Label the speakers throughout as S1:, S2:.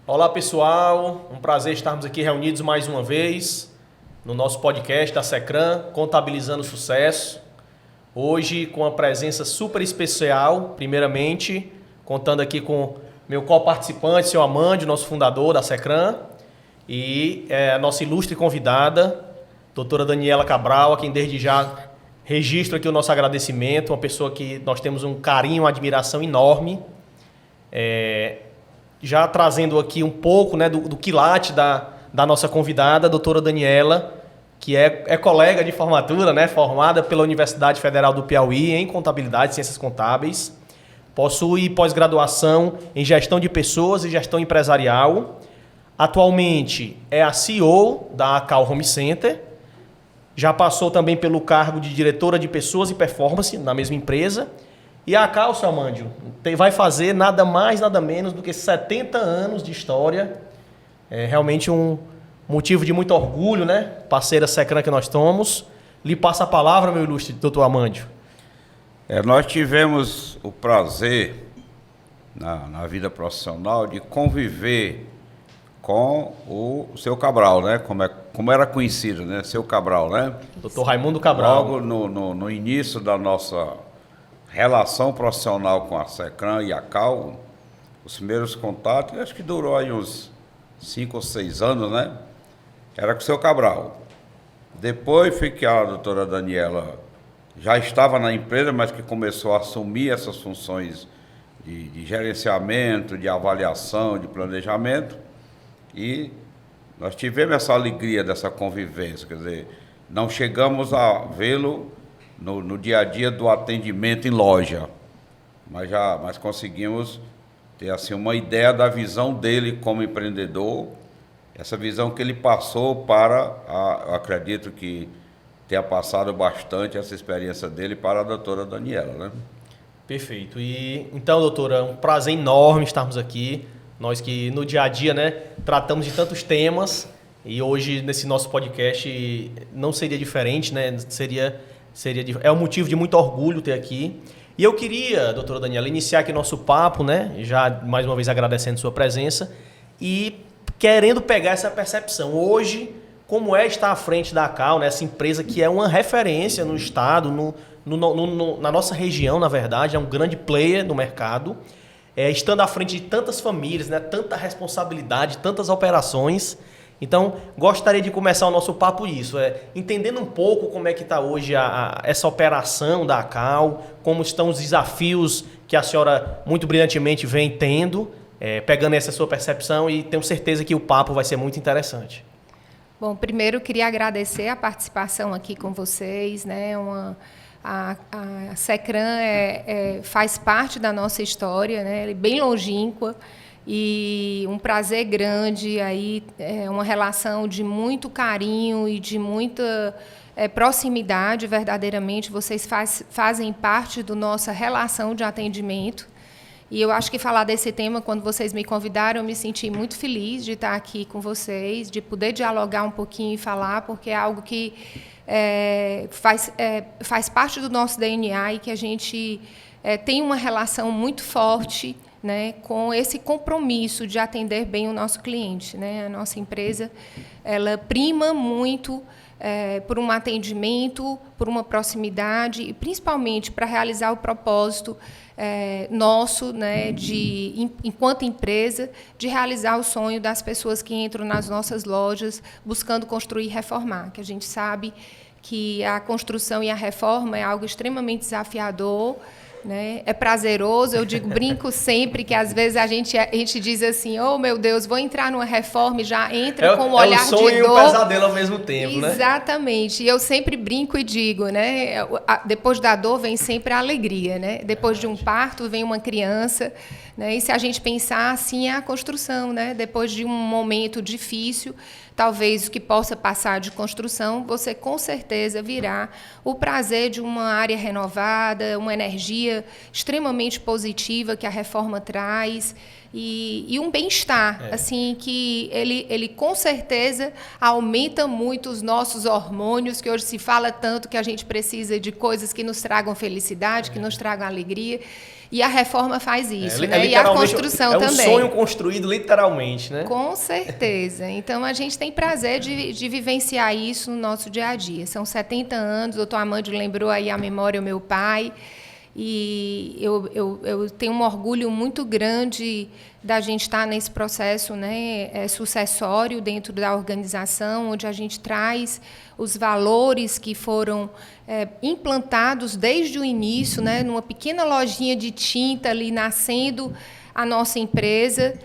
S1: Olá pessoal, um prazer estarmos aqui reunidos mais uma vez no nosso podcast da Secran, Contabilizando Sucesso. Hoje com uma presença super especial, primeiramente, contando aqui com meu co-participante, seu Amandio, nosso fundador da Secran, e a nossa ilustre convidada, doutora Daniela Cabral, a quem desde já registro aqui o nosso agradecimento, uma pessoa que nós temos um carinho, uma admiração enorme. Já trazendo aqui um pouco, né, do quilate da nossa convidada, a doutora Daniela, que é colega de formatura, né, formada pela Universidade Federal do Piauí em Contabilidade e Ciências Contábeis, possui pós-graduação em Gestão de Pessoas e Gestão Empresarial, atualmente é a CEO da ACAL Home Center, já passou também pelo cargo de Diretora de Pessoas e Performance na mesma empresa. E a ACAL, seu Amandio, vai fazer nada mais, nada menos do que 70 anos de história. É realmente um motivo de muito orgulho, né? Parceira Secran que nós somos. Lhe passo a palavra, meu ilustre doutor Amandio.
S2: Nós tivemos o prazer, na vida profissional, de conviver com o seu Cabral, né? Como era conhecido, né? Seu Cabral, né?
S1: Doutor Raimundo Cabral.
S2: Logo no início da nossa relação profissional com a Secran e a ACAL, os primeiros contatos, acho que durou aí uns 5 ou 6 anos, né? Era com o seu Cabral. Depois foi que a doutora Daniela já estava na empresa, mas que começou a assumir essas funções de gerenciamento, de avaliação, de planejamento, e nós tivemos essa alegria dessa convivência, quer dizer, não chegamos a vê-lo no dia a dia do atendimento em loja, mas conseguimos ter assim uma ideia da visão dele como empreendedor, essa visão que ele passou eu acredito que tenha passado bastante essa experiência dele para a doutora Daniela, né?
S1: Perfeito. E então, doutora, é um prazer enorme estarmos aqui. Nós que no dia a dia, né, tratamos de tantos temas, e hoje nesse nosso podcast não seria diferente, né? É um motivo de muito orgulho ter aqui. E eu queria, doutora Daniela, iniciar aqui nosso papo, né? Já mais uma vez agradecendo sua presença e querendo pegar essa percepção. Hoje, como é estar à frente da ACAL, né? Essa empresa que é uma referência no estado, na nossa região, na verdade, é um grande player no mercado, estando à frente de tantas famílias, né? Tanta responsabilidade, tantas operações. Então, gostaria de começar o nosso papo isso, entendendo um pouco como é que está hoje essa operação da ACAL, como estão os desafios que a senhora muito brilhantemente vem tendo, pegando essa sua percepção, e tenho certeza que o papo vai ser muito interessante.
S3: Bom, primeiro queria agradecer a participação aqui com vocês, né? A Secran faz parte da nossa história, né? É bem longínqua. E um prazer grande, aí uma relação de muito carinho e de muita proximidade, verdadeiramente. Vocês fazem parte da nossa relação de atendimento. E eu acho que falar desse tema, quando vocês me convidaram, eu me senti muito feliz de estar aqui com vocês, de poder dialogar um pouquinho e falar, porque é algo que faz parte do nosso DNA e que a gente tem uma relação muito forte, né, com esse compromisso de atender bem o nosso cliente, né? A nossa empresa, ela prima muito por um atendimento, por uma proximidade e principalmente para realizar o propósito nosso, né, enquanto empresa, de realizar o sonho das pessoas que entram nas nossas lojas buscando construir e reformar, que a gente sabe que a construção e a reforma é algo extremamente desafiador, né? É prazeroso, eu brinco sempre que às vezes a gente diz assim, oh meu Deus, vou entrar numa reforma e já entra com um olhar de dor.
S1: É o sonho e o pesadelo ao mesmo tempo, né?
S3: Exatamente, e eu sempre brinco e digo, né? Depois da dor vem sempre a alegria, né? Depois de um parto vem uma criança, né? E se a gente pensar assim, é a construção, né? Depois de um momento difícil, talvez o que possa passar de construção, você com certeza virá o prazer de uma área renovada, uma energia extremamente positiva que a reforma traz e um bem-estar, assim, que ele com certeza aumenta muito os nossos hormônios, que hoje se fala tanto que a gente precisa de coisas que nos tragam felicidade, que nos tragam alegria. E a reforma faz isso, né? E a
S1: literalmente,
S3: construção
S1: é um
S3: também.
S1: sonho construído literalmente, né?
S3: Com certeza. Então, a gente tem prazer de vivenciar isso no nosso dia a dia. São 70 anos, o doutor Amândio lembrou aí a memória, o meu pai, e eu tenho um orgulho muito grande da gente estar nesse processo, né, sucessório dentro da organização, onde a gente traz os valores que foram implantados desde o início, né, numa pequena lojinha de tinta ali nascendo a nossa empresa.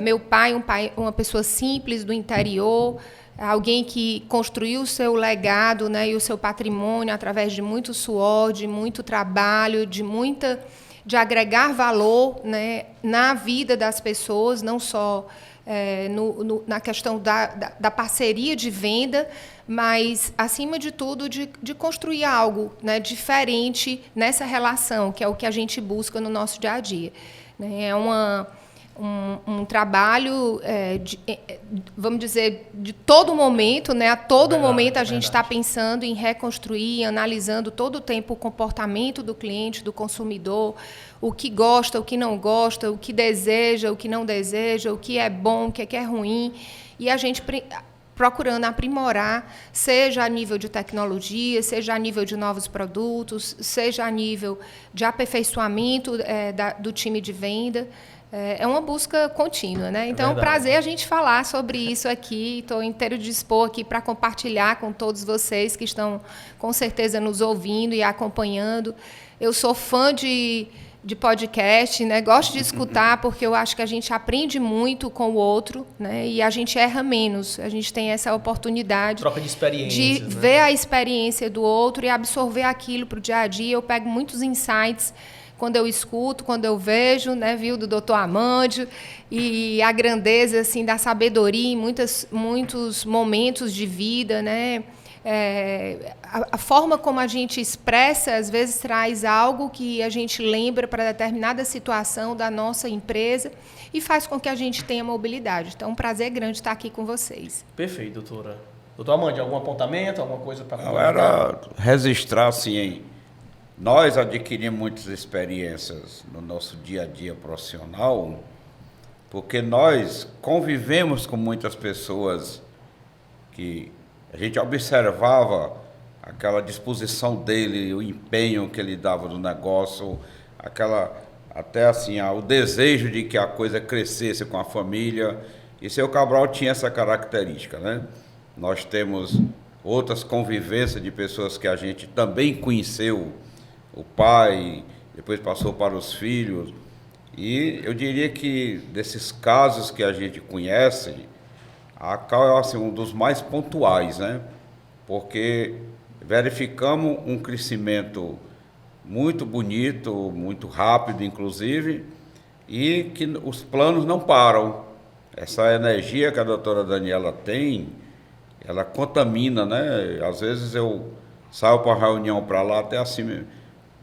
S3: Meu pai, uma pessoa simples do interior, alguém que construiu o seu legado, né, e o seu patrimônio através de muito suor, de muito trabalho, de agregar valor, né, na vida das pessoas, não só na questão da parceria de venda, mas, acima de tudo, de construir algo, né, diferente nessa relação, que é o que a gente busca no nosso dia a dia. É um trabalho, vamos dizer, de todo momento, né? A todo momento a gente está pensando em reconstruir, analisando todo o tempo o comportamento do cliente, do consumidor, o que gosta, o que não gosta, o que deseja, o que não deseja, o que é bom, o que é ruim, e a gente procurando aprimorar, seja a nível de tecnologia, seja a nível de novos produtos, seja a nível de aperfeiçoamento do time de venda. É uma busca contínua, né? Então, é um prazer a gente falar sobre isso aqui. Estou inteiro de dispor aqui para compartilhar com todos vocês que estão, com certeza, nos ouvindo e acompanhando. Eu sou fã de podcast, né? Gosto de escutar, porque eu acho que a gente aprende muito com o outro, né? E a gente erra menos. A gente tem essa oportunidade
S1: troca de experiências,
S3: de
S1: né?
S3: ver a experiência do outro e absorver aquilo para o dia a dia. Eu pego muitos insights quando eu escuto, quando eu vejo, né, viu, do doutor Amândio, e a grandeza assim, da sabedoria em muitos momentos de vida, né? A forma como a gente expressa, às vezes, traz algo que a gente lembra para determinada situação da nossa empresa e faz com que a gente tenha mobilidade. Então, é um prazer grande estar aqui com vocês.
S1: Perfeito, doutora. Doutor Amândio, algum apontamento, alguma coisa para
S2: complementar? Era registrar, assim, nós adquirimos muitas experiências no nosso dia a dia profissional, porque nós convivemos com muitas pessoas que a gente observava aquela disposição dele, o empenho que ele dava no negócio, até assim, o desejo de que a coisa crescesse com a família. E seu Cabral tinha essa característica, né? Nós temos outras convivências de pessoas que a gente também conheceu, o pai, depois passou para os filhos. E eu diria que desses casos que a gente conhece, a Cal é assim, um dos mais pontuais, né? Porque verificamos um crescimento muito bonito, muito rápido, inclusive, e que os planos não param. Essa energia que a doutora Daniela tem, ela contamina, né? Às vezes eu saio para uma reunião para lá, até assim,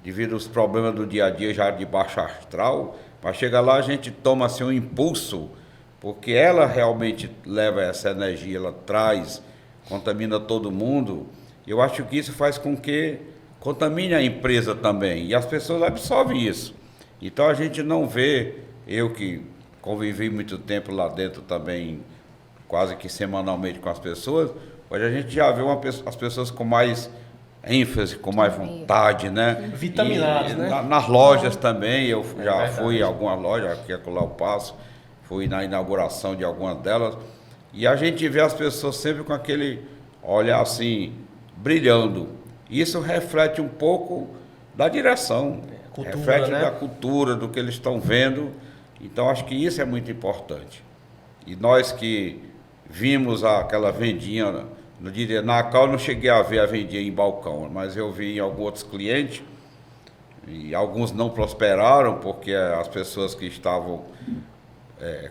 S2: devido aos problemas do dia a dia, já de baixa astral, mas chega lá a gente toma assim um impulso, porque ela realmente leva essa energia, ela traz, contamina todo mundo. Eu acho que isso faz com que contamine a empresa também, e as pessoas absorvem isso. Então a gente não vê, eu que convivi muito tempo lá dentro também, quase que semanalmente com as pessoas, hoje a gente já vê as pessoas com mais ênfase, com mais vontade, né?
S1: Vitaminadas, né?
S2: Nas lojas também, eu já fui em algumas lojas, aqui é lá eu passo, fui na inauguração de algumas delas, e a gente vê as pessoas sempre com aquele olhar assim, brilhando. Isso reflete um pouco da direção, cultura, reflete, né, da cultura, do que eles estão vendo. Então, acho que isso é muito importante. E nós que vimos aquela vendinha, no dia na Cal, não cheguei a ver a vendinha em balcão, mas eu vi em alguns outros clientes, e alguns não prosperaram, porque as pessoas que estavam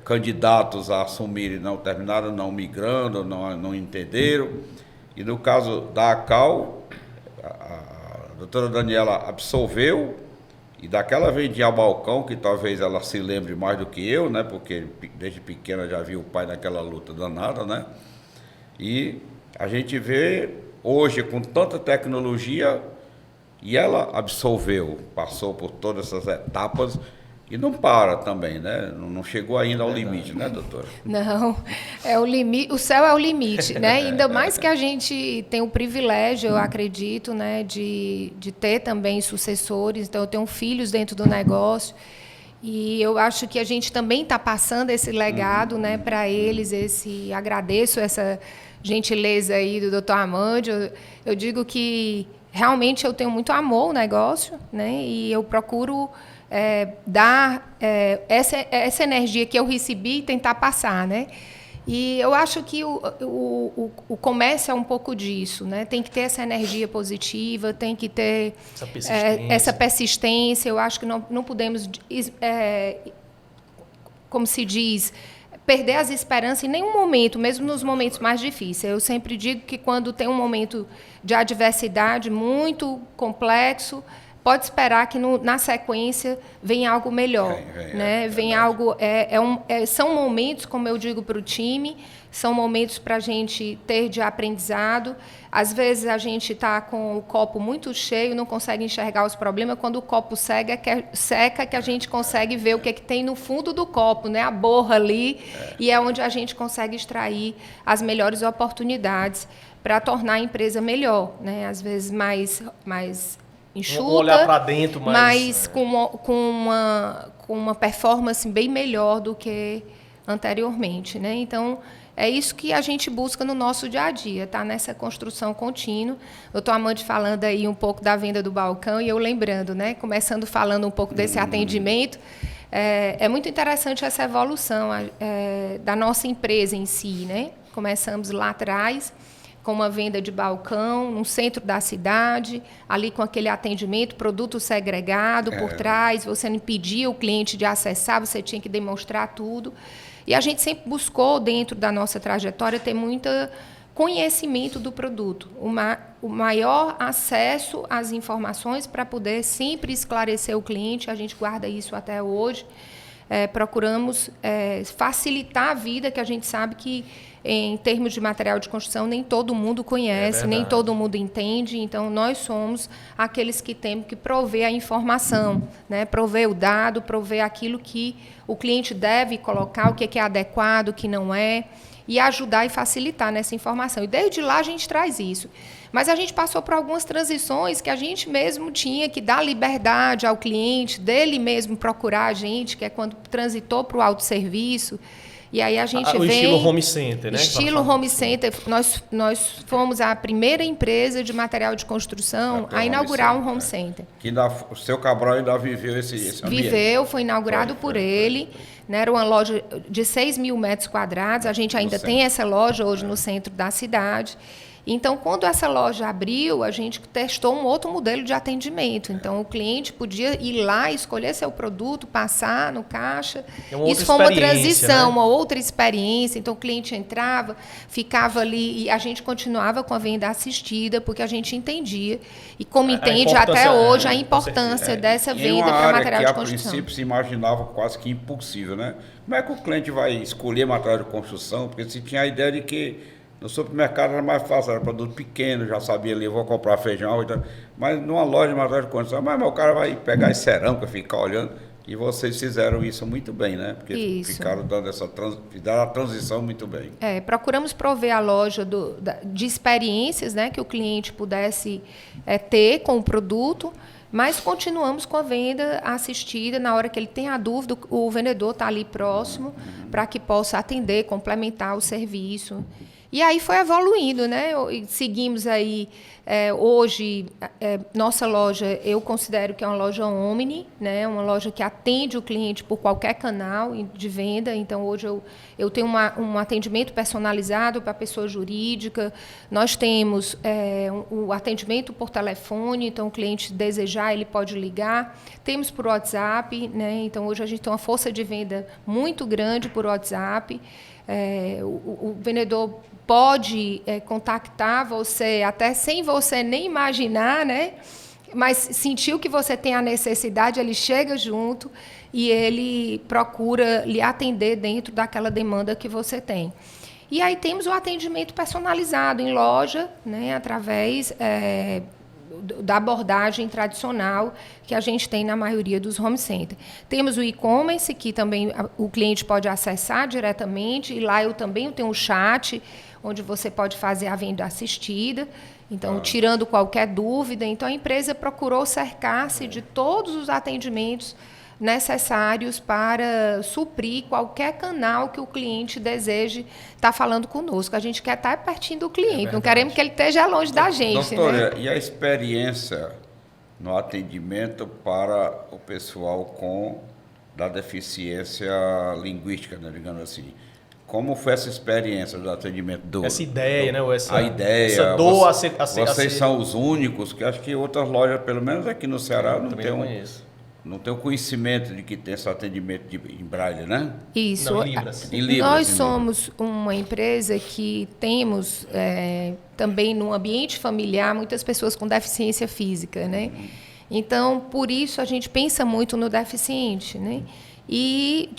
S2: candidatos a assumir não terminaram não migrando, não entenderam. E no caso da Cal, a doutora Daniela absolveu, e daquela vendinha a balcão, que talvez ela se lembre mais do que eu, né? Porque desde pequena já vi o pai naquela luta danada, né? E a gente vê hoje, com tanta tecnologia, E ela absorveu, passou por todas essas etapas e não para também, né? Não chegou ainda ao limite, né, doutora?
S3: Não, é o limite, o céu é o limite, né? Ainda mais que a gente tem o privilégio, eu acredito, né, de ter também sucessores. Então, eu tenho filhos dentro do negócio e eu acho que a gente também está passando esse legado, né, para eles. Agradeço essa gentileza aí do Dr. Amandio. Eu digo que realmente eu tenho muito amor ao negócio, né? E eu procuro dar essa energia que eu recebi e tentar passar, né? E eu acho que o comércio é um pouco disso, né? Tem que ter essa energia positiva, tem que ter essa persistência. Eu acho que não podemos, como se diz, perder as esperanças em nenhum momento, mesmo nos momentos mais difíceis. Eu sempre digo que quando tem um momento de adversidade muito complexo, pode esperar que na sequência venha algo melhor, né? Vem algo. São momentos, como eu digo para o time, são momentos para a gente ter de aprendizado. Às vezes a gente está com o copo muito cheio, não consegue enxergar os problemas. Quando o copo seca, que a gente consegue ver o que tem no fundo do copo, né? A borra ali, e é onde a gente consegue extrair as melhores oportunidades para tornar a empresa melhor, né? Às vezes mais enxuta,
S1: olhar para dentro,
S3: mas com uma performance bem melhor do que anteriormente, né? Então, é isso que a gente busca no nosso dia a dia, tá? Nessa construção contínua. Eu estou Amandio falando aí um pouco da venda do balcão e eu lembrando, né? Começando falando um pouco desse atendimento. É muito interessante essa evolução da nossa empresa em si, né? Começamos lá atrás com uma venda de balcão no centro da cidade, ali com aquele atendimento, produto segregado por trás, você não impedia o cliente de acessar, você tinha que demonstrar tudo. E a gente sempre buscou, dentro da nossa trajetória, ter muito conhecimento do produto, o maior acesso às informações para poder sempre esclarecer o cliente. A gente guarda isso até hoje. Procuramos facilitar a vida, que a gente sabe que, em termos de material de construção, nem todo mundo conhece, nem todo mundo entende. Então, nós somos aqueles que temos que prover a informação, né? Prover o dado, prover aquilo que o cliente deve colocar, o que é adequado, o que não é, e ajudar e facilitar nessa informação. E desde lá a gente traz isso. Mas a gente passou por algumas transições que a gente mesmo tinha que dar liberdade ao cliente, dele mesmo procurar a gente, que é quando transitou para o autosserviço. E aí a gente vem...
S1: estilo home center, né?
S3: Estilo home center. Nós fomos a primeira empresa de material de construção a inaugurar um home center.
S2: Que o seu Cabral ainda viveu esse ambiente.
S3: Viveu, foi inaugurado por ele. Né? Era uma loja de 6 mil metros quadrados. A gente ainda tem essa loja hoje no centro da cidade. Então, quando essa loja abriu, a gente testou um outro modelo de atendimento. Então, o cliente podia ir lá, escolher seu produto, passar no caixa. Isso foi uma transição, né? Uma outra experiência. Então, o cliente entrava, ficava ali e a gente continuava com a venda assistida, porque a gente entendia, e como entende até hoje, a importância dessa venda para material de construção.
S2: A princípio se imaginava quase que impossível, né? Como é que o cliente vai escolher material de construção? Porque se tinha a ideia de que no supermercado era mais fácil, era produto pequeno, já sabia ali, vou comprar feijão, então, mas numa loja de material de construção, mas o cara vai pegar as cerâmicas, ficar olhando, e vocês fizeram isso muito bem, né? Porque ficaram dando fizeram a transição muito bem.
S3: Procuramos prover a loja de experiências, né, que o cliente pudesse ter com o produto, mas continuamos com a venda assistida. Na hora que ele tem a dúvida, o vendedor está ali próximo para que possa atender, complementar o serviço. E aí foi evoluindo, né? Seguimos aí, hoje, nossa loja, eu considero que é uma loja omni, né? Uma loja que atende o cliente por qualquer canal de venda. Então, hoje eu tenho um atendimento personalizado para a pessoa jurídica. Nós temos o atendimento por telefone, então o cliente desejar, ele pode ligar. Temos por WhatsApp, né? Então, hoje a gente tem uma força de venda muito grande por WhatsApp. O vendedor pode contactar você até sem você nem imaginar, né? Mas sentiu que você tem a necessidade, ele chega junto e ele procura lhe atender dentro daquela demanda que você tem. E aí temos o atendimento personalizado em loja, né? Através da abordagem tradicional que a gente tem na maioria dos home centers. Temos o e-commerce, que também o cliente pode acessar diretamente, e lá eu também tenho um chat, onde você pode fazer a venda assistida, então, tirando qualquer dúvida. Então, a empresa procurou cercar-se de todos os atendimentos necessários para suprir qualquer canal que o cliente deseje estar falando conosco. A gente quer estar pertinho do cliente, não queremos que ele esteja longe da gente.
S2: Doutora,
S3: né?
S2: E a experiência no atendimento para o pessoal da deficiência linguística, né, digamos assim? Como foi essa experiência do atendimento
S1: essa ideia, né?
S2: A ideia.
S1: Essa dor
S2: Vocês são os únicos, que acho que outras lojas, pelo menos aqui no Ceará, não tem o conhecimento de que tem esse atendimento em braille, né?
S3: Isso.
S1: Não, em Libras.
S2: Em Libras,
S3: Nós somos uma empresa que temos também no ambiente familiar muitas pessoas com deficiência física, né? Então, por isso, a gente pensa muito no deficiente, né? E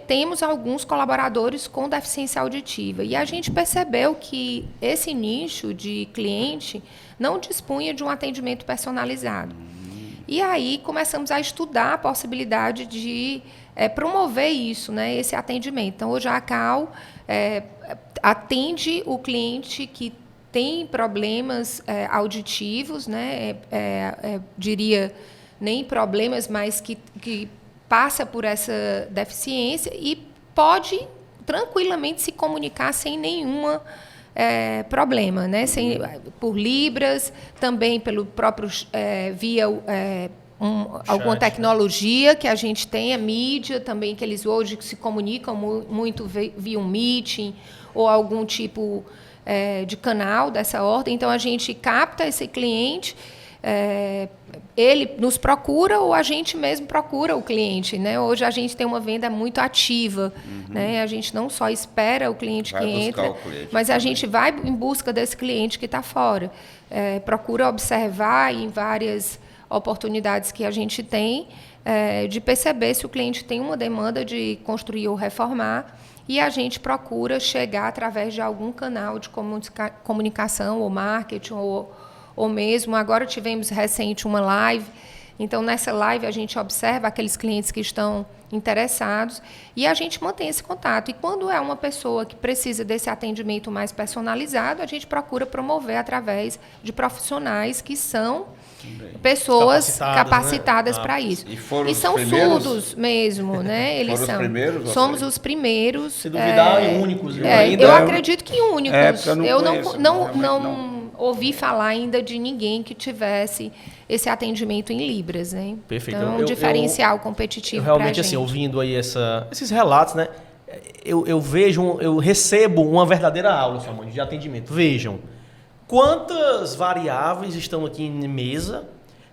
S3: temos alguns colaboradores com deficiência auditiva. E a gente percebeu que esse nicho de cliente não dispunha de um atendimento personalizado. E aí começamos a estudar a possibilidade de promover isso, né, esse atendimento. Então, hoje a Cal atende o cliente que tem problemas auditivos, né, diria nem problemas, mas que passa por essa deficiência e pode tranquilamente se comunicar sem nenhuma problema, né? Por Libras, também pelo próprio via alguma tecnologia que a gente tem, a mídia também, que eles hoje se comunicam muito via um meeting ou algum tipo de canal dessa ordem. Então, a gente capta esse cliente, ele nos procura ou a gente mesmo procura o cliente, né? Hoje a gente tem uma venda muito ativa, né? A gente não só espera o cliente que entra, mas a gente vai em busca desse cliente que está fora. Procura observar em várias oportunidades que a gente tem de perceber se o cliente tem uma demanda de construir ou reformar, e a gente procura chegar através de algum canal de comunicação ou marketing ou mesmo, agora tivemos recente uma live, então nessa live a gente observa aqueles clientes que estão interessados e a gente mantém esse contato. E quando é uma pessoa que precisa desse atendimento mais personalizado, a gente procura promover através de profissionais que são pessoas capacitadas, né, para isso.
S2: E
S3: são surdos mesmo, né? Eles
S2: foram
S3: são.
S2: Os primeiros,
S3: somos os primeiros.
S1: Se duvidar, únicos.
S3: Eu acredito que únicos.
S2: Eu
S3: não ouvi falar ainda de ninguém que tivesse esse atendimento em Libras, né?
S1: Perfeito.
S3: Então, um diferencial competitivo para a gente.
S1: Realmente, assim, ouvindo aí esses relatos, né? Eu recebo uma verdadeira aula, de atendimento. Vejam, quantas variáveis estão aqui em mesa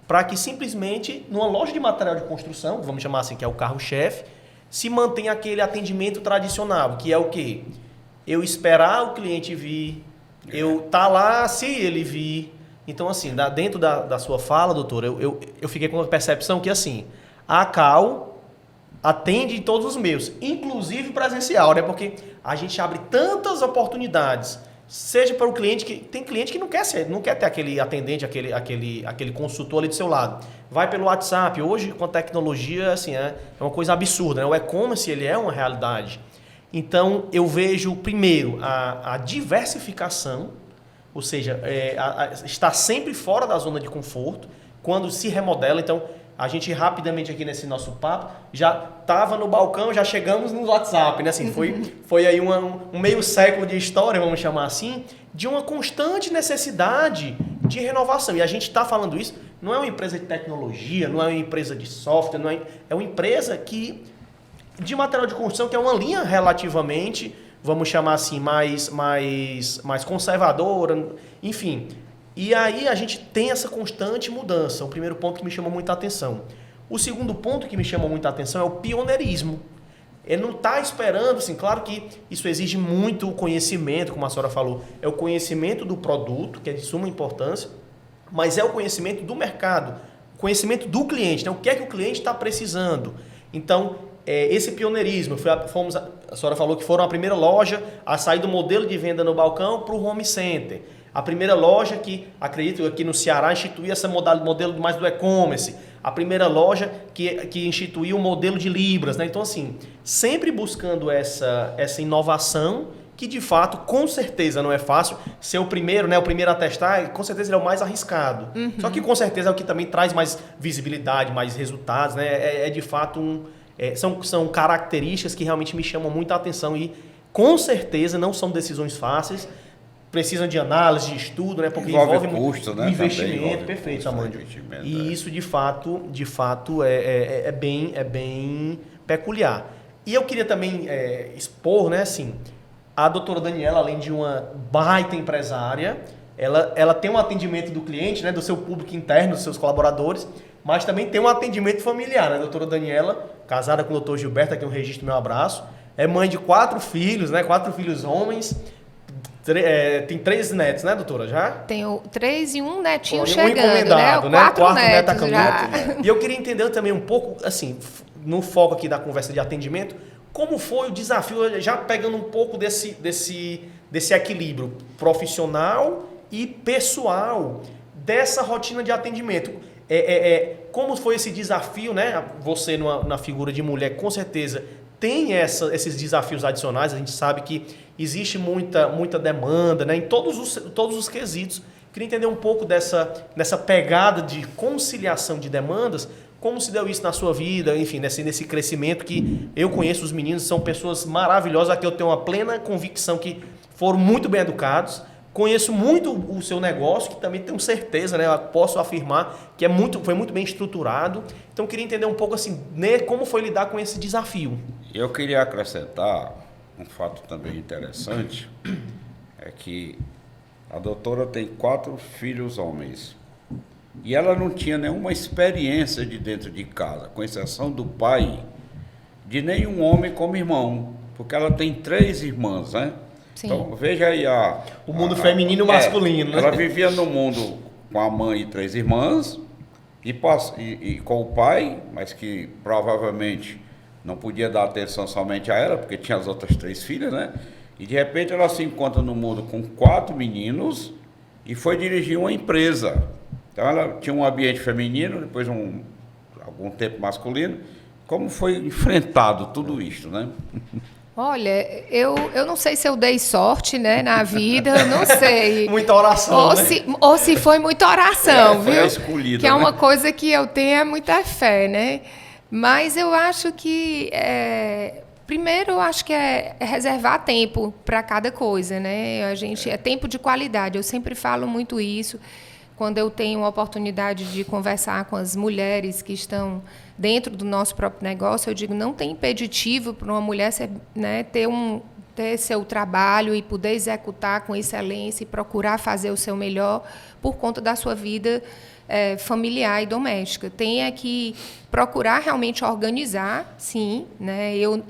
S1: para que simplesmente, numa loja de material de construção, vamos chamar assim, que é o carro-chefe, se mantenha aquele atendimento tradicional, que é o quê? Eu esperar o cliente vir, eu tá lá se ele vir. Então, assim, dentro da sua fala, doutora, eu fiquei com uma percepção que, assim, a Cal atende todos os meios, inclusive presencial, né? Porque a gente abre tantas oportunidades, seja para o cliente que... Tem cliente que não quer ter aquele atendente, aquele consultor ali do seu lado. Vai pelo WhatsApp. Hoje, com a tecnologia, assim, é uma coisa absurda, né? O e-commerce, ele é uma realidade. Então, eu vejo, primeiro, a diversificação, ou seja, estar sempre fora da zona de conforto, quando se remodela. Então, a gente rapidamente aqui nesse nosso papo, já estava no balcão, já chegamos no WhatsApp, né? Assim, foi aí um meio século de história, vamos chamar assim, de uma constante necessidade de renovação. E a gente está falando isso, não é uma empresa de tecnologia, não é uma empresa de software, é uma empresa de material de construção, que é uma linha relativamente, vamos chamar assim, mais conservadora, enfim. E aí a gente tem essa constante mudança. O primeiro ponto que me chamou muita atenção. O segundo ponto que me chamou muita atenção é o pioneirismo. Ele não está esperando, assim, claro que isso exige muito conhecimento, como a senhora falou, é o conhecimento do produto, que é de suma importância, mas é o conhecimento do mercado, o conhecimento do cliente, né? O que é que o cliente está precisando. Então, esse pioneirismo, a senhora falou que foram a primeira loja a sair do modelo de venda no balcão para o home center. A primeira loja que, acredito, aqui no Ceará instituiu esse modelo mais do e-commerce. A primeira loja que instituiu o modelo de Libras, né? Então, assim, sempre buscando essa inovação, que de fato, com certeza, não é fácil ser o primeiro, né? O primeiro a testar, com certeza ele é o mais arriscado. Só que com certeza é o que também traz mais visibilidade, mais resultados, né? De fato são características que realmente me chamam muita atenção e com certeza não são decisões fáceis. Precisam de análise, de estudo, né? Porque envolve
S2: custo, né?
S1: Investimento, perfeito, Amândio. E isso de fato é bem peculiar. E eu queria também expor, né, assim, a doutora Daniela, além de uma baita empresária, ela tem um atendimento do cliente, né, do seu público interno, dos seus colaboradores, mas também tem um atendimento familiar, né? A doutora Daniela, casada com o doutor Gilberto, aqui um registro, meu abraço, é mãe de 4 filhos, né? 4 filhos homens, tem 3 netos, né, doutora, já?
S3: Tenho 3 e um netinho
S1: chegando,
S3: né? 4 netos já.
S1: E eu queria entender também um pouco, assim, no foco aqui da conversa de atendimento, como foi o desafio, já pegando um pouco desse equilíbrio profissional e pessoal dessa rotina de atendimento. Como foi esse desafio, né? Você, na figura de mulher, com certeza tem esses desafios adicionais. A gente sabe que existe muita demanda, né? Em todos os quesitos. Queria entender um pouco nessa pegada de conciliação de demandas. Como se deu isso na sua vida, enfim, nesse crescimento que eu conheço os meninos, são pessoas maravilhosas, aqui eu tenho uma plena convicção que foram muito bem educados, conheço muito o seu negócio, que também tenho certeza, né, eu posso afirmar que foi muito bem estruturado, então eu queria entender um pouco assim, né, como foi lidar com esse desafio.
S2: Eu queria acrescentar um fato também interessante, é que a doutora tem 4 filhos homens. E ela não tinha nenhuma experiência de dentro de casa, com exceção do pai, de nenhum homem como irmão, porque ela tem 3 irmãs, né?
S3: Sim.
S2: Então, veja aí
S1: o mundo feminino e masculino, né?
S2: Ela vivia no mundo com a mãe e 3 irmãs, e com o pai, mas que provavelmente não podia dar atenção somente a ela, porque tinha as outras 3 filhas, né? E de repente ela se encontra no mundo com 4 meninos e foi dirigir uma empresa. Então ela tinha um ambiente feminino, depois algum tempo masculino. Como foi enfrentado tudo isso, né?
S3: Olha, eu não sei se eu dei sorte, né, na vida, não sei.
S1: Muita oração,
S3: ou se foi muita oração, viu?
S2: Foi a escolhida,
S3: que é
S2: né?
S3: uma coisa que eu tenho muita fé, né? Mas eu acho que primeiro, eu acho que é reservar tempo para cada coisa, né? É tempo de qualidade. Eu sempre falo muito isso. Quando eu tenho a oportunidade de conversar com as mulheres que estão dentro do nosso próprio negócio, eu digo, não tem impeditivo para uma mulher ter seu trabalho e poder executar com excelência e procurar fazer o seu melhor por conta da sua vida familiar e doméstica. Tem que procurar realmente organizar, sim, né? Eu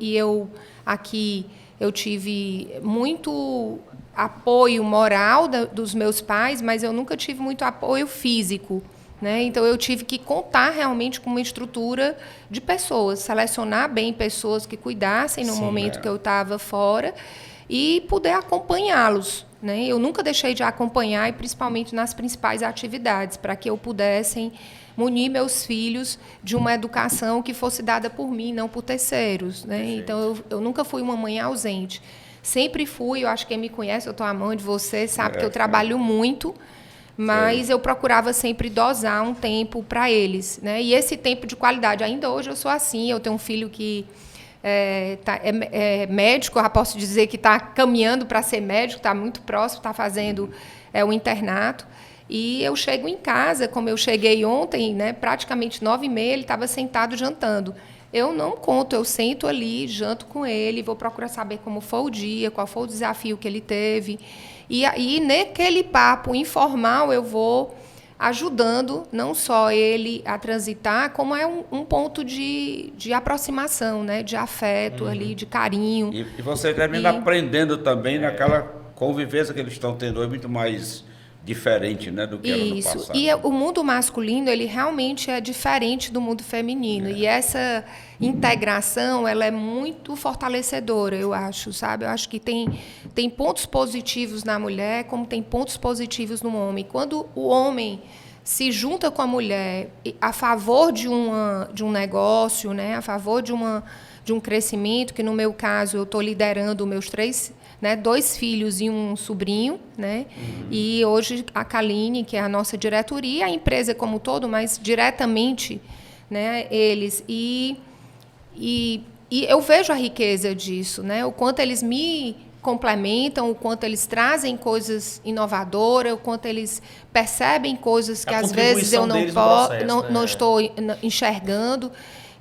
S3: tive muito apoio moral dos meus pais, mas eu nunca tive muito apoio físico, né? Então eu tive que contar realmente com uma estrutura de pessoas, selecionar bem pessoas que cuidassem no momento que eu estava fora e poder acompanhá-los, né? Eu nunca deixei de acompanhar, e principalmente nas principais atividades, para que eu pudesse munir meus filhos de uma educação que fosse dada por mim, não por terceiros, né? Então eu nunca fui uma mãe ausente. Sempre fui, eu acho que quem me conhece, eu estou amando de você, sabe que eu trabalho muito, mas eu procurava sempre dosar um tempo para eles, né? E esse tempo de qualidade, ainda hoje eu sou assim, eu tenho um filho que é médico, eu já posso dizer que está caminhando para ser médico, está muito próximo, está fazendo o internato, e eu chego em casa, como eu cheguei ontem, né, praticamente 9h30, ele estava sentado jantando. Eu não conto, eu sento ali, janto com ele, vou procurar saber como foi o dia, qual foi o desafio que ele teve. E aí, naquele papo informal, eu vou ajudando não só ele a transitar, como é um ponto de aproximação, né? De afeto ali, de carinho.
S2: E você termina aprendendo também naquela convivência que eles estão tendo hoje, muito mais diferente, né, do que era no
S3: Isso.
S2: passado.
S3: E o mundo masculino, ele realmente é diferente do mundo feminino. E essa integração, ela é muito fortalecedora, eu acho, sabe? Eu acho que tem pontos positivos na mulher, como tem pontos positivos no homem. Quando o homem se junta com a mulher a favor de um negócio, né, a favor de um crescimento, que no meu caso eu estou liderando meus 2 filhos e um sobrinho, né? E hoje a Kaline, que é a nossa diretoria, a empresa como um todo, mas diretamente, né, eles. E eu vejo a riqueza disso, né? O quanto eles me complementam, o quanto eles trazem coisas inovadoras, o quanto eles percebem coisas que às vezes eu não estou enxergando,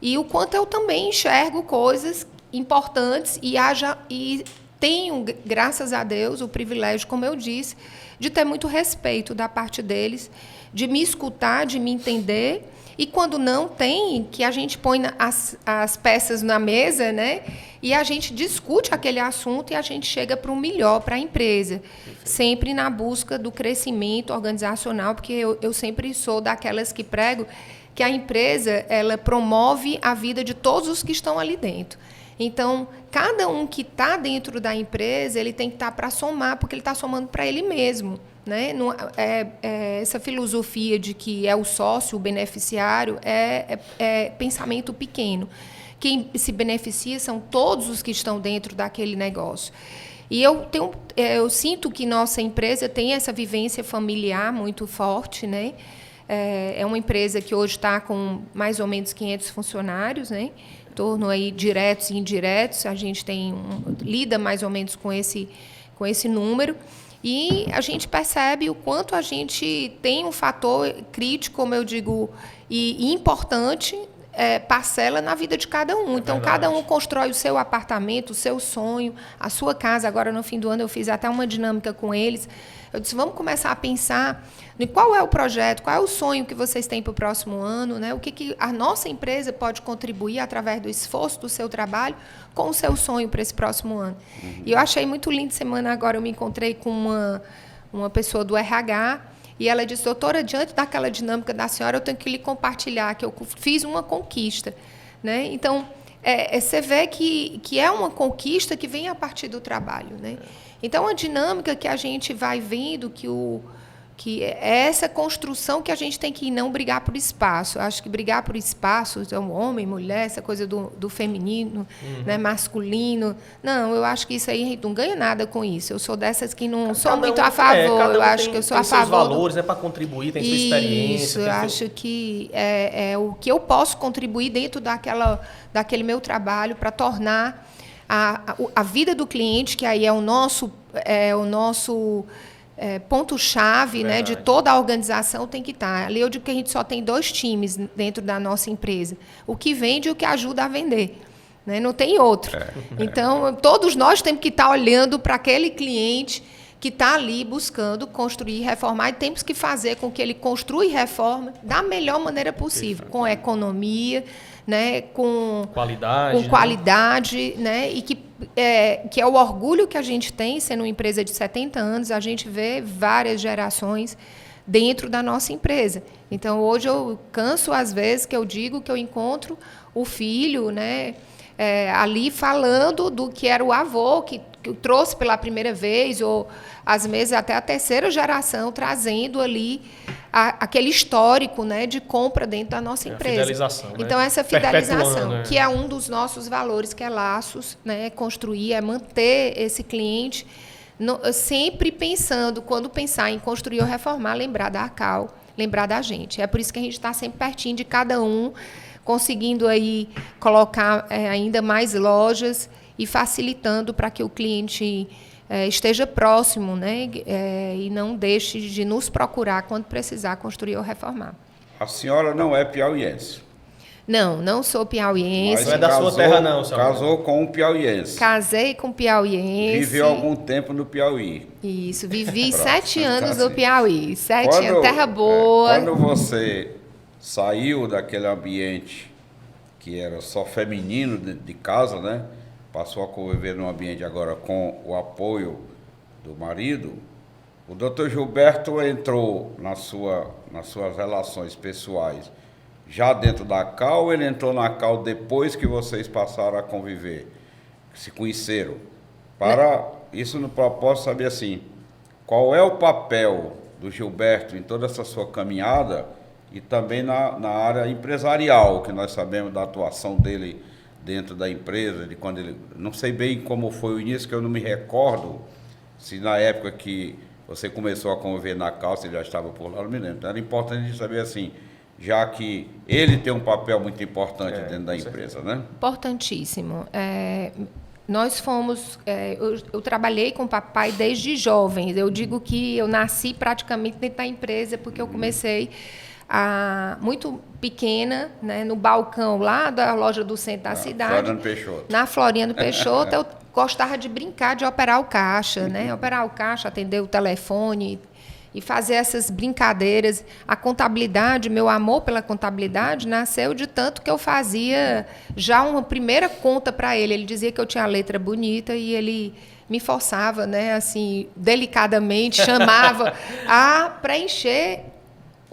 S3: e o quanto eu também enxergo coisas importantes e tenho, graças a Deus, o privilégio, como eu disse, de ter muito respeito da parte deles, de me escutar, de me entender. E quando não tem, que a gente põe as peças na mesa, né? E a gente discute aquele assunto e a gente chega para o melhor para a empresa. Perfeito. Sempre na busca do crescimento organizacional, porque eu sempre sou daquelas que prego que a empresa ela promove a vida de todos os que estão ali dentro. Então, cada um que está dentro da empresa, ele tem que estar para somar, porque ele está somando para ele mesmo. Né? Essa filosofia de que é o sócio, o beneficiário, é pensamento pequeno. Quem se beneficia são todos os que estão dentro daquele negócio. E eu sinto que nossa empresa tem essa vivência familiar muito forte, né? É uma empresa que hoje está com mais ou menos 500 funcionários, né? Em torno aí diretos e indiretos, a gente lida mais ou menos com esse número. E a gente percebe o quanto a gente tem um fator crítico, como eu digo, e importante, parcela na vida de cada um. Então, cada um constrói o seu apartamento, o seu sonho, a sua casa. Agora, no fim do ano, eu fiz até uma dinâmica com eles. Eu disse, vamos começar a pensar em qual é o projeto, qual é o sonho que vocês têm para o próximo ano, né? O que a nossa empresa pode contribuir através do esforço do seu trabalho com o seu sonho para esse próximo ano. E eu achei muito lindo, semana agora eu me encontrei com uma pessoa do RH e ela disse, doutora, diante daquela dinâmica da senhora, eu tenho que lhe compartilhar que eu fiz uma conquista, né? Então, você vê que é uma conquista que vem a partir do trabalho, né? Então, a dinâmica que a gente vai vendo, que é essa construção que a gente tem que não brigar por espaço. Eu acho que brigar por espaço, então, homem, mulher, essa coisa do feminino, né, masculino. Não, eu acho que isso aí a gente não ganha nada com isso. Eu sou dessas que não sou muito a favor. Eu acho que eu sou a favor.
S1: Tem seus valores, né, para contribuir, tem sua experiência.
S3: Isso, eu acho que é o que eu posso contribuir dentro daquele meu trabalho para tornar a vida do cliente, que aí é o nosso ponto-chave, né, de toda a organização, tem que estar. Ali eu digo que a gente só tem 2 times dentro da nossa empresa. O que vende e o que ajuda a vender. Né? Não tem outro. Então, todos nós temos que estar olhando para aquele cliente que está ali buscando construir e reformar, e temos que fazer com que ele construa e reforme da melhor maneira possível, com economia, né, com qualidade, né, e que é o orgulho que a gente tem, sendo uma empresa de 70 anos, a gente vê várias gerações dentro da nossa empresa. Então, hoje eu canso, às vezes, que eu digo que eu encontro o filho, né, ali falando do que era o avô, que trouxe pela primeira vez, ou às vezes até a terceira geração, trazendo ali aquele histórico, né, de compra dentro da nossa empresa.
S1: Fidelização, né?
S3: Então, essa fidelização, que é um dos nossos valores, que é laços, né, construir, manter esse cliente, sempre pensando, quando pensar em construir ou reformar, lembrar da ACAL, lembrar da gente. É por isso que a gente está sempre pertinho de cada um, conseguindo aí colocar ainda mais lojas e facilitando para que o cliente esteja próximo, né, e não deixe de nos procurar quando precisar construir ou reformar.
S2: A senhora não é piauiense?
S3: Não sou piauiense.
S1: Mas não é da sua terra, não, senhora.
S2: Casou com um piauiense.
S3: Casei com piauiense.
S2: Viveu algum tempo no Piauí.
S3: Isso, vivi 7 anos no Piauí. 7 anos, terra boa.
S2: Quando você saiu daquele ambiente que era só feminino de casa, né? Passou a conviver num ambiente agora com o apoio do marido, O doutor Gilberto entrou nas suas relações pessoais já dentro da CAL, ou ele entrou na CAL depois que vocês passaram a conviver, se conheceram? Para isso no propósito saber assim, qual é o papel do Gilberto em toda essa sua caminhada e também na área empresarial, que nós sabemos da atuação dele dentro da empresa, de quando ele... Não sei bem como foi o início, que eu não me recordo se na época que você começou a conviver na CAL, você já estava por lá, não me lembro. Então, era importante saber assim, já que ele tem um papel muito importante dentro da empresa, né?
S3: Importantíssimo. Nós fomos... eu trabalhei com o papai desde jovem. Eu digo que eu nasci praticamente dentro da empresa, porque eu comecei muito pequena, né, no balcão lá da loja do centro da cidade.
S2: Floriano Peixoto.
S3: Na Floriano Peixoto, eu gostava de brincar de operar o caixa, né? Operar o caixa, atender o telefone e fazer essas brincadeiras. A contabilidade, meu amor pela contabilidade, nasceu de tanto que eu fazia já uma primeira conta para ele. Ele dizia que eu tinha a letra bonita e ele me forçava, né, assim, delicadamente, chamava a preencher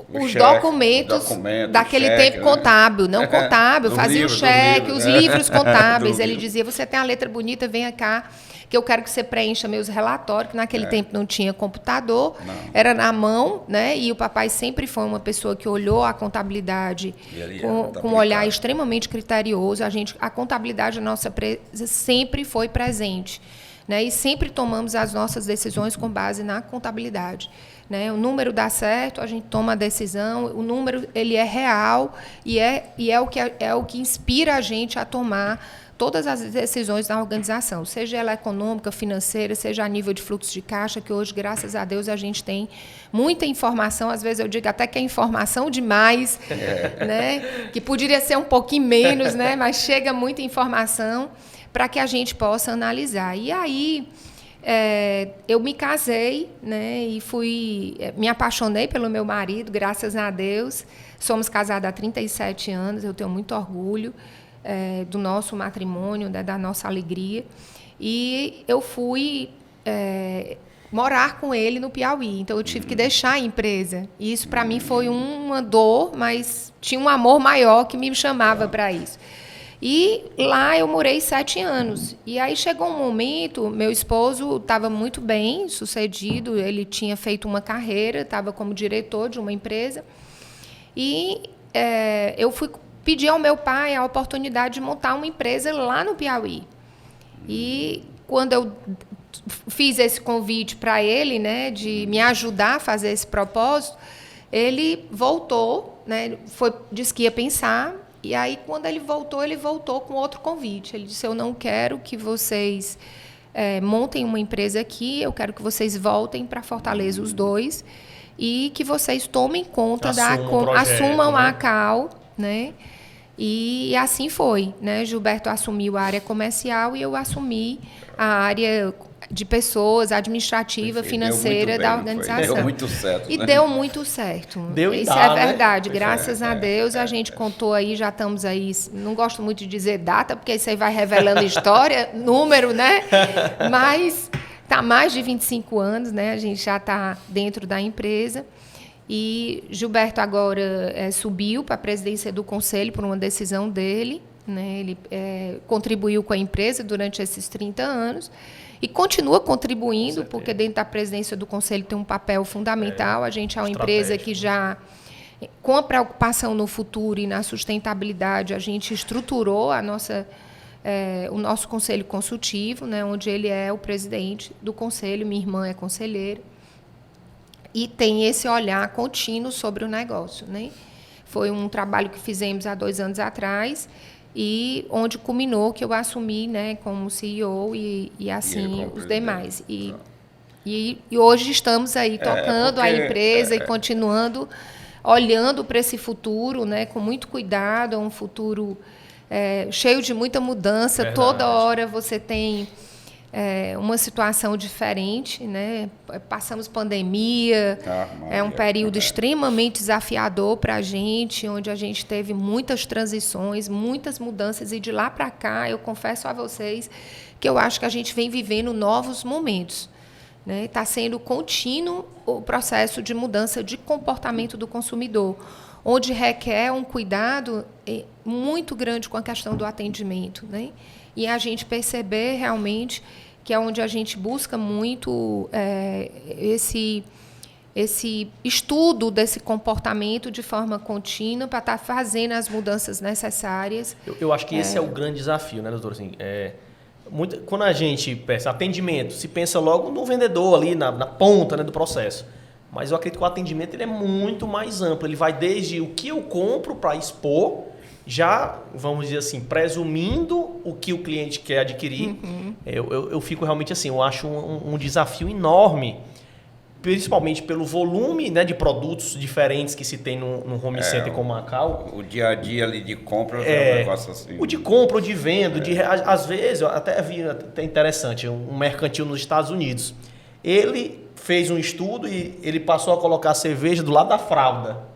S3: os documentos daquele tempo contábil, não contábil, fazia o cheque, os livros contábeis. Ele dizia, você tem a letra bonita, venha cá, que eu quero que você preencha meus relatórios, que naquele tempo não tinha computador, era na mão, né? E o papai sempre foi uma pessoa que olhou a contabilidade com um olhar extremamente criterioso. A contabilidade da nossa empresa sempre foi presente, né? E sempre tomamos as nossas decisões com base na contabilidade. Né? O número dá certo, a gente toma a decisão, o número ele é real e é o que inspira a gente a tomar todas as decisões na organização, seja ela econômica, financeira, seja a nível de fluxo de caixa, que hoje, graças a Deus, a gente tem muita informação, às vezes eu digo até que é informação demais, né? Que poderia ser um pouquinho menos, né? Mas chega muita informação para que a gente possa analisar. E aí... eu me casei, né, e me apaixonei pelo meu marido, graças a Deus. Somos casados há 37 anos, eu tenho muito orgulho do nosso matrimônio, né, da nossa alegria. E eu fui morar com ele no Piauí, então eu tive que deixar a empresa. E isso, para mim, foi uma dor, mas tinha um amor maior que me chamava para isso. E lá eu morei 7 anos. E aí chegou um momento, meu esposo estava muito bem sucedido, ele tinha feito uma carreira, estava como diretor de uma empresa. E eu fui pedir ao meu pai a oportunidade de montar uma empresa lá no Piauí. E quando eu fiz esse convite para ele, né, de me ajudar a fazer esse propósito, ele voltou, né, disse que ia pensar. E aí, quando ele voltou com outro convite. Ele disse, eu não quero que vocês montem uma empresa aqui, eu quero que vocês voltem para Fortaleza os dois e que vocês tomem conta assumam a CAL, né? E assim foi, né? Gilberto assumiu a área comercial e eu assumi a área de pessoas, administrativa, financeira da organização.
S2: Deu muito certo.
S3: E deu muito certo. Isso é verdade. Graças a Deus, a gente contou aí, já estamos aí. Não gosto muito de dizer data, porque isso aí vai revelando história, número, né? Mas está mais de 25 anos, né? A gente já está dentro da empresa. E Gilberto agora subiu para a presidência do conselho por uma decisão dele, né? Ele contribuiu com a empresa durante esses 30 anos. E continua contribuindo, porque dentro da presidência do Conselho tem um papel fundamental. A gente é uma empresa que já, com a preocupação no futuro e na sustentabilidade, a gente estruturou o nosso Conselho Consultivo, né, onde ele é o presidente do Conselho, minha irmã é conselheira, e tem esse olhar contínuo sobre o negócio. Né? Foi um trabalho que fizemos há 2 anos atrás, e onde culminou que eu assumi, né, como CEO e assim os demais. E hoje estamos aí tocando a empresa e continuando olhando para esse futuro, né, com muito cuidado, um futuro cheio de muita mudança. Verdade. Toda hora você tem uma situação diferente, né? Passamos pandemia, é um período extremamente desafiador para a gente, onde a gente teve muitas transições, muitas mudanças, e de lá para cá, eu confesso a vocês que eu acho que a gente vem vivendo novos momentos, né? Está sendo contínuo o processo de mudança de comportamento do consumidor, onde requer um cuidado muito grande com a questão do atendimento, né? E a gente perceber realmente que é onde a gente busca muito esse estudo desse comportamento de forma contínua para estar fazendo as mudanças necessárias.
S1: Eu acho que esse é o grande desafio, né, doutor? Assim, quando a gente pensa atendimento, se pensa logo no vendedor ali, na ponta, né, do processo. Mas eu acredito que o atendimento ele é muito mais amplo. Ele vai desde o que eu compro para expor, já, vamos dizer assim, presumindo o que o cliente quer adquirir. Eu fico realmente assim, eu acho um desafio enorme, principalmente pelo volume, né, de produtos diferentes que se tem no home center como Macau.
S2: O dia a dia ali de compra é um negócio assim.
S1: O de compra, o de venda, às vezes, eu até vi, até interessante, um mercantil nos Estados Unidos. Ele fez um estudo e ele passou a colocar a cerveja do lado da fralda.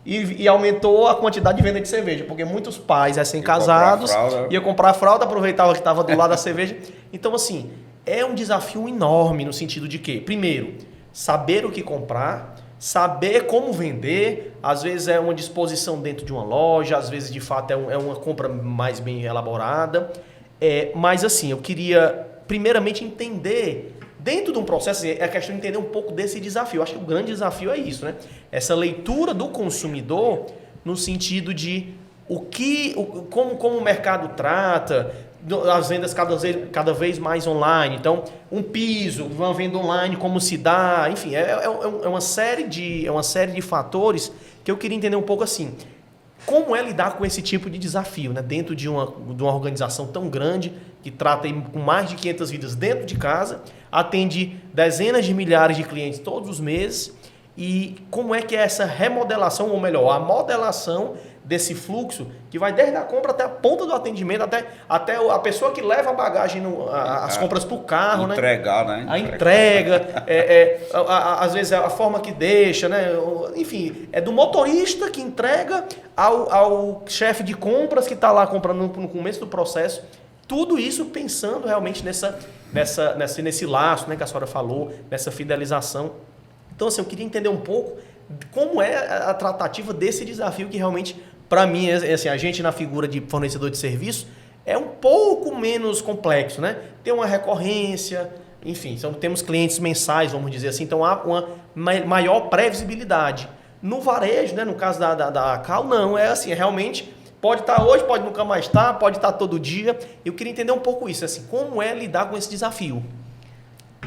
S1: E aumentou a quantidade de venda de cerveja, porque muitos pais recém-casados iam comprar a fralda, aproveitavam que estava do lado da cerveja. Então, assim, é um desafio enorme no sentido de que, primeiro, saber o que comprar, saber como vender, às vezes é uma disposição dentro de uma loja, às vezes, de fato, é uma compra mais bem elaborada. Mas, assim, eu queria, primeiramente, entender... Dentro de um processo, é a questão de entender um pouco desse desafio. Eu acho que o grande desafio é isso, né? Essa leitura do consumidor no sentido de como o mercado trata, as vendas cada vez mais online. Então, um piso, uma venda online, como se dá, enfim, é uma série de fatores que eu queria entender um pouco assim. Como é lidar com esse tipo de desafio, né? Dentro de uma organização tão grande, que trata com mais de 500 vidas dentro de casa, atende dezenas de milhares de clientes todos os meses, e como é que é essa remodelação, ou melhor, a modelação desse fluxo, que vai desde a compra até a ponta do atendimento, até a pessoa que leva a bagagem, as compras para o carro,
S2: entregar,
S1: né? A entrega, às vezes a forma que deixa, né? Enfim, é do motorista que entrega ao chefe de compras que está lá comprando no começo do processo. Tudo isso pensando realmente nesse laço, né, que a senhora falou, nessa fidelização. Então, assim, eu queria entender um pouco como é a tratativa desse desafio que realmente, para mim, assim, a gente na figura de fornecedor de serviço é um pouco menos complexo, né? Tem uma recorrência, enfim, temos clientes mensais, vamos dizer assim, então há uma maior previsibilidade. No varejo, né, no caso da Cal, não, é assim, realmente... Pode estar hoje, pode nunca mais estar, pode estar todo dia. Eu queria entender um pouco isso, assim, como é lidar com esse desafio?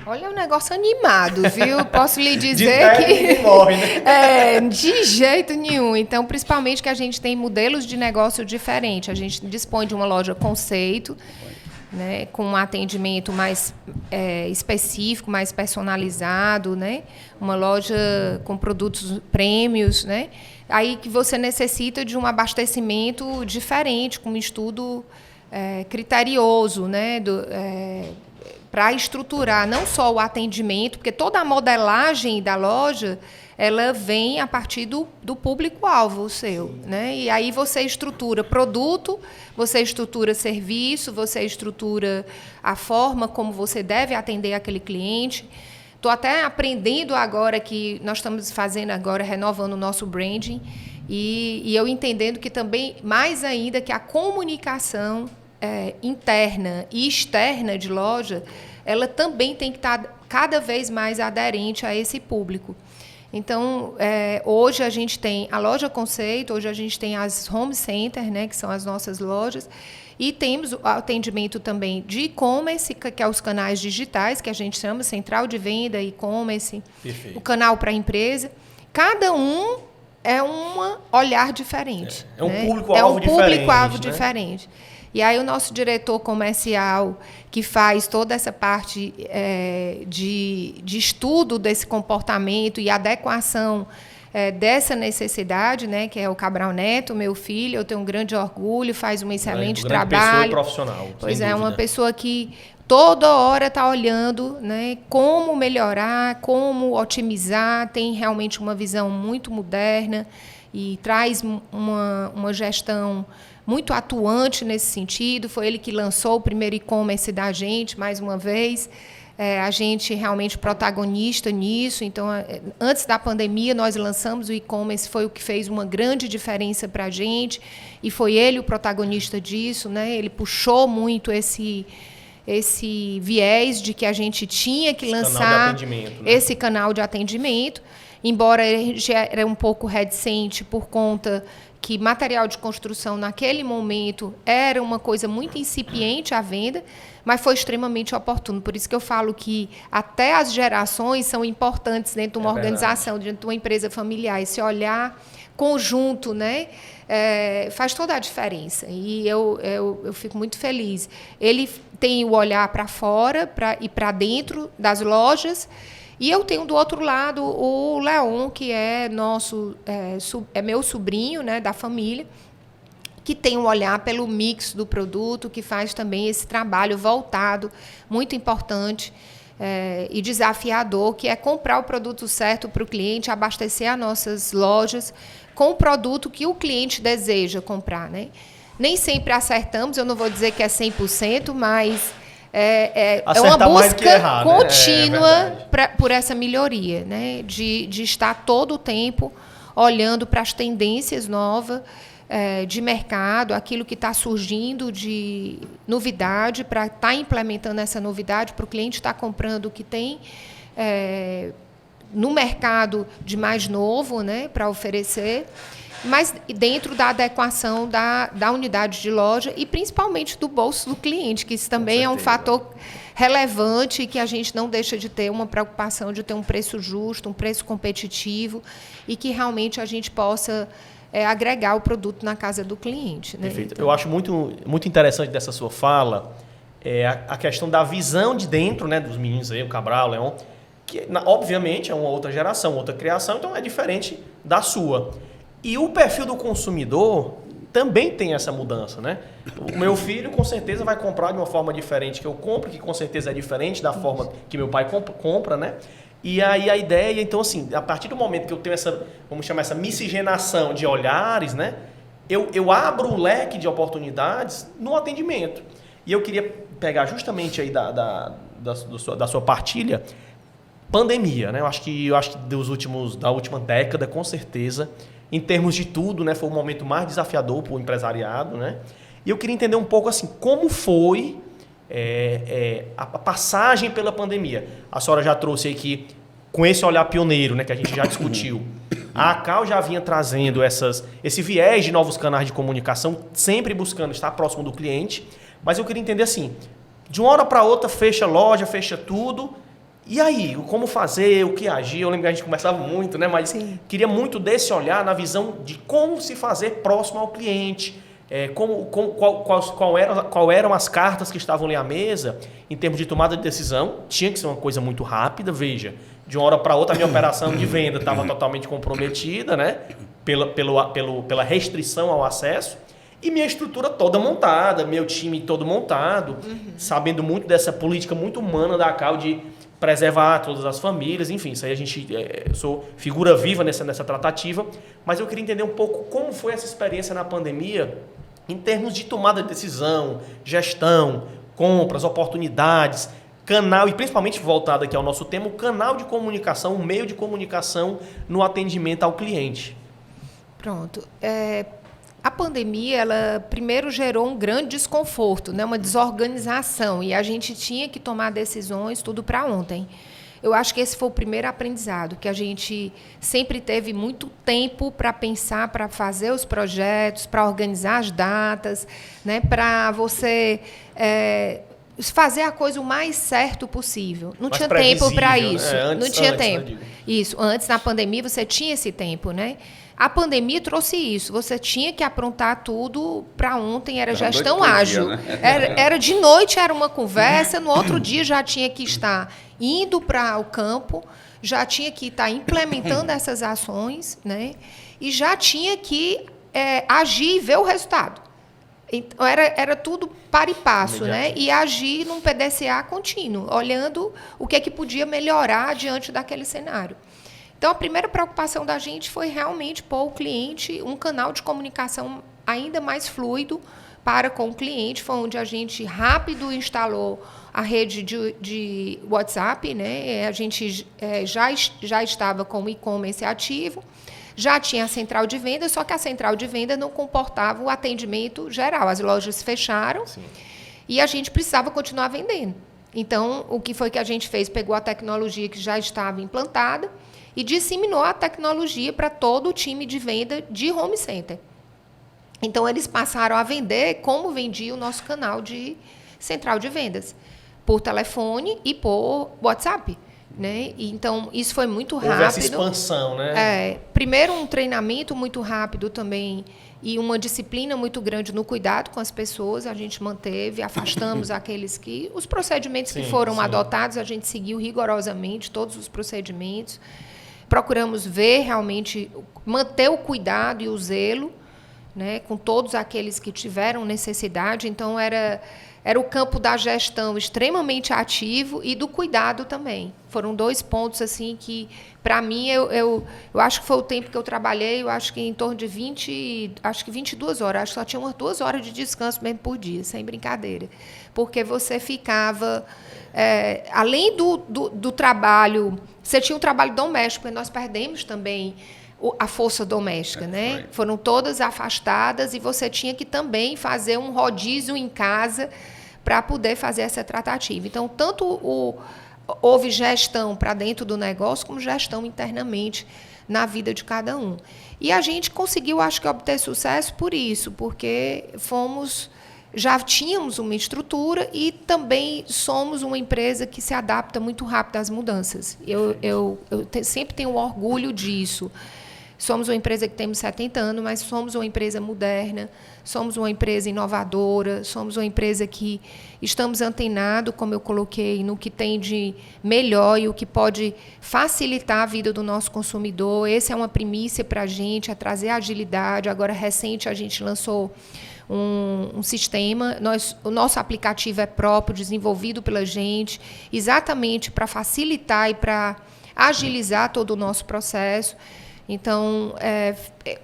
S3: Olha, é um negócio animado, viu? Posso lhe dizer que...
S1: ninguém morre, né?
S3: De jeito nenhum. Então, principalmente que a gente tem modelos de negócio diferentes. A gente dispõe de uma loja conceito, né, com um atendimento mais específico, mais personalizado, né? Uma loja com produtos prêmios, né? Aí que você necessita de um abastecimento diferente, com um estudo criterioso, né? Para estruturar não só o atendimento, porque toda a modelagem da loja ela vem a partir do público-alvo, o seu, né? E aí você estrutura produto, você estrutura serviço, você estrutura a forma como você deve atender aquele cliente. Estou até aprendendo agora que nós estamos fazendo agora, renovando o nosso branding, e eu entendendo que também, mais ainda, que a comunicação interna e externa de loja, ela também tem que estar cada vez mais aderente a esse público. Então, hoje a gente tem a loja conceito, hoje a gente tem as home center, né, que são as nossas lojas, e temos o atendimento também de e-commerce, que é os canais digitais, que a gente chama central de venda, e-commerce, o canal para a empresa. Cada um é um olhar diferente.
S1: É um público-alvo diferente.
S3: Público-alvo diferente. E aí o nosso diretor comercial, que faz toda essa parte de estudo desse comportamento e adequação dessa necessidade, né, que é o Cabral Neto, meu filho, eu tenho um grande orgulho, faz um excelente trabalho.
S1: Pessoa e profissional.
S3: Pois é, uma pessoa que toda hora está olhando, né, como melhorar, como otimizar, tem realmente uma visão muito moderna e traz uma gestão muito atuante nesse sentido. Foi ele que lançou o primeiro e-commerce da gente, mais uma vez. a gente realmente protagonista nisso. Então, antes da pandemia, nós lançamos o e-commerce, foi o que fez uma grande diferença para a gente, e foi ele o protagonista disso, né? Ele puxou muito esse viés de que a gente tinha que lançar esse canal de atendimento, embora ele já era um pouco reticente por conta que material de construção, naquele momento, era uma coisa muito incipiente à venda, mas foi extremamente oportuno. Por isso que eu falo que até as gerações são importantes dentro de uma organização, dentro de uma empresa familiar. Esse olhar conjunto, né, faz toda a diferença. E eu fico muito feliz. Ele tem o olhar para fora e para dentro das lojas. E eu tenho do outro lado o Leon, que é meu sobrinho, né, da família, que tem um olhar pelo mix do produto, que faz também esse trabalho voltado, muito importante e desafiador, que é comprar o produto certo para o cliente, abastecer as nossas lojas com o produto que o cliente deseja comprar, né? Nem sempre acertamos, eu não vou dizer que é 100%, mas é uma busca contínua por essa melhoria, né? De estar todo o tempo olhando para as tendências novas de mercado, aquilo que está surgindo de novidade, para estar implementando essa novidade, para o cliente estar comprando o que tem no mercado de mais novo, né, para oferecer, mas dentro da adequação da unidade de loja e principalmente do bolso do cliente, que isso também é um fator relevante e que a gente não deixa de ter uma preocupação de ter um preço justo, um preço competitivo e que realmente a gente possa agregar o produto na casa do cliente. Né?
S1: Perfeito. Então, eu acho muito, muito interessante dessa sua fala a questão da visão de dentro, né, dos meninos aí, o Cabral, o Leon, que obviamente é uma outra geração, outra criação, então é diferente da sua. E o perfil do consumidor também tem essa mudança, né? O meu filho, com certeza, vai comprar de uma forma diferente que eu compro, que com certeza é diferente da forma que meu pai compra, né? E aí a ideia, então assim, a partir do momento que eu tenho essa, vamos chamar essa miscigenação de olhares, né? Eu abro o leque de oportunidades no atendimento. E eu queria pegar justamente aí da sua partilha, pandemia, né? Eu acho que da última década, com certeza, em termos de tudo, né, foi o momento mais desafiador para o empresariado, né? E eu queria entender um pouco assim, como foi a passagem pela pandemia. A senhora já trouxe aqui, com esse olhar pioneiro, né, que a gente já discutiu. A ACAL já vinha trazendo esse viés de novos canais de comunicação, sempre buscando estar próximo do cliente. Mas eu queria entender assim, de uma hora para outra, fecha a loja, fecha tudo. E aí, como fazer, o que agir? Eu lembro que a gente conversava muito, né? Mas queria muito desse olhar na visão de como se fazer próximo ao cliente, qual eram as cartas que estavam ali à mesa em termos de tomada de decisão. Tinha que ser uma coisa muito rápida, veja. De uma hora para outra, a minha operação de venda estava totalmente comprometida, né? Pela restrição ao acesso. E minha estrutura toda montada, meu time todo montado, sabendo muito dessa política muito humana da ACAL de preservar todas as famílias, enfim, isso aí eu sou figura viva nessa tratativa, mas eu queria entender um pouco como foi essa experiência na pandemia em termos de tomada de decisão, gestão, compras, oportunidades, canal, e principalmente voltado aqui ao nosso tema, o canal de comunicação, o meio de comunicação no atendimento ao cliente.
S3: Pronto. A pandemia, ela primeiro gerou um grande desconforto, né? Uma desorganização, e a gente tinha que tomar decisões tudo para ontem. Eu acho que esse foi o primeiro aprendizado, que a gente sempre teve muito tempo para pensar, para fazer os projetos, para organizar as datas, né? Para você fazer a coisa o mais certo possível. Não tinha tempo para isso. Não tinha tempo. Isso. Antes, na pandemia, você tinha esse tempo, né? A pandemia trouxe isso. Você tinha que aprontar tudo para ontem, era gestão ágil. Dia, né? Era de noite, era uma conversa, no outro dia já tinha que estar indo para o campo, já tinha que estar implementando essas ações, né? E já tinha que agir e ver o resultado. Então, era tudo para e passo, né? E agir num PDCA contínuo, olhando o que é que podia melhorar diante daquele cenário. Então, a primeira preocupação da gente foi realmente pôr o cliente, um canal de comunicação ainda mais fluido para com o cliente. Foi onde a gente rápido instalou a rede de WhatsApp, né? A gente já estava com o e-commerce ativo, já tinha a central de venda, só que a central de venda não comportava o atendimento geral. As lojas fecharam. Sim. E a gente precisava continuar vendendo. Então, o que foi que a gente fez? Pegou a tecnologia que já estava implantada e disseminou a tecnologia para todo o time de venda de home center. Então, eles passaram a vender como vendia o nosso canal de central de vendas, por telefone e por WhatsApp. Né? Então, isso foi muito rápido.
S1: Houve essa expansão, né?
S3: Primeiro, um treinamento muito rápido também e uma disciplina muito grande no cuidado com as pessoas. A gente manteve, afastamos aqueles que... Os procedimentos que foram adotados, a gente seguiu rigorosamente todos os procedimentos. Procuramos ver realmente, manter o cuidado e o zelo, né, com todos aqueles que tiveram necessidade. Então, era o campo da gestão extremamente ativo e do cuidado também. Foram 2 pontos assim que, para mim, eu acho que foi o tempo que eu trabalhei, eu acho que em torno de 22 horas. Acho que só tinha umas 2 horas de descanso mesmo por dia, sem brincadeira. Porque você ficava... além do trabalho... Você tinha um trabalho doméstico, porque nós perdemos também a força doméstica, né? Foram todas afastadas e você tinha que também fazer um rodízio em casa para poder fazer essa tratativa. Então, tanto houve gestão para dentro do negócio, como gestão internamente na vida de cada um. E a gente conseguiu, acho que, obter sucesso por isso, porque já tínhamos uma estrutura e também somos uma empresa que se adapta muito rápido às mudanças. Eu sempre tenho orgulho disso. Somos uma empresa que temos 70 anos, mas somos uma empresa moderna, somos uma empresa inovadora, somos uma empresa que estamos antenados, como eu coloquei, no que tem de melhor e o que pode facilitar a vida do nosso consumidor. Essa é uma primícia para a gente, é trazer agilidade. Agora, recente, a gente lançou um sistema, o nosso aplicativo é próprio, desenvolvido pela gente, exatamente para facilitar e para agilizar todo o nosso processo. Então,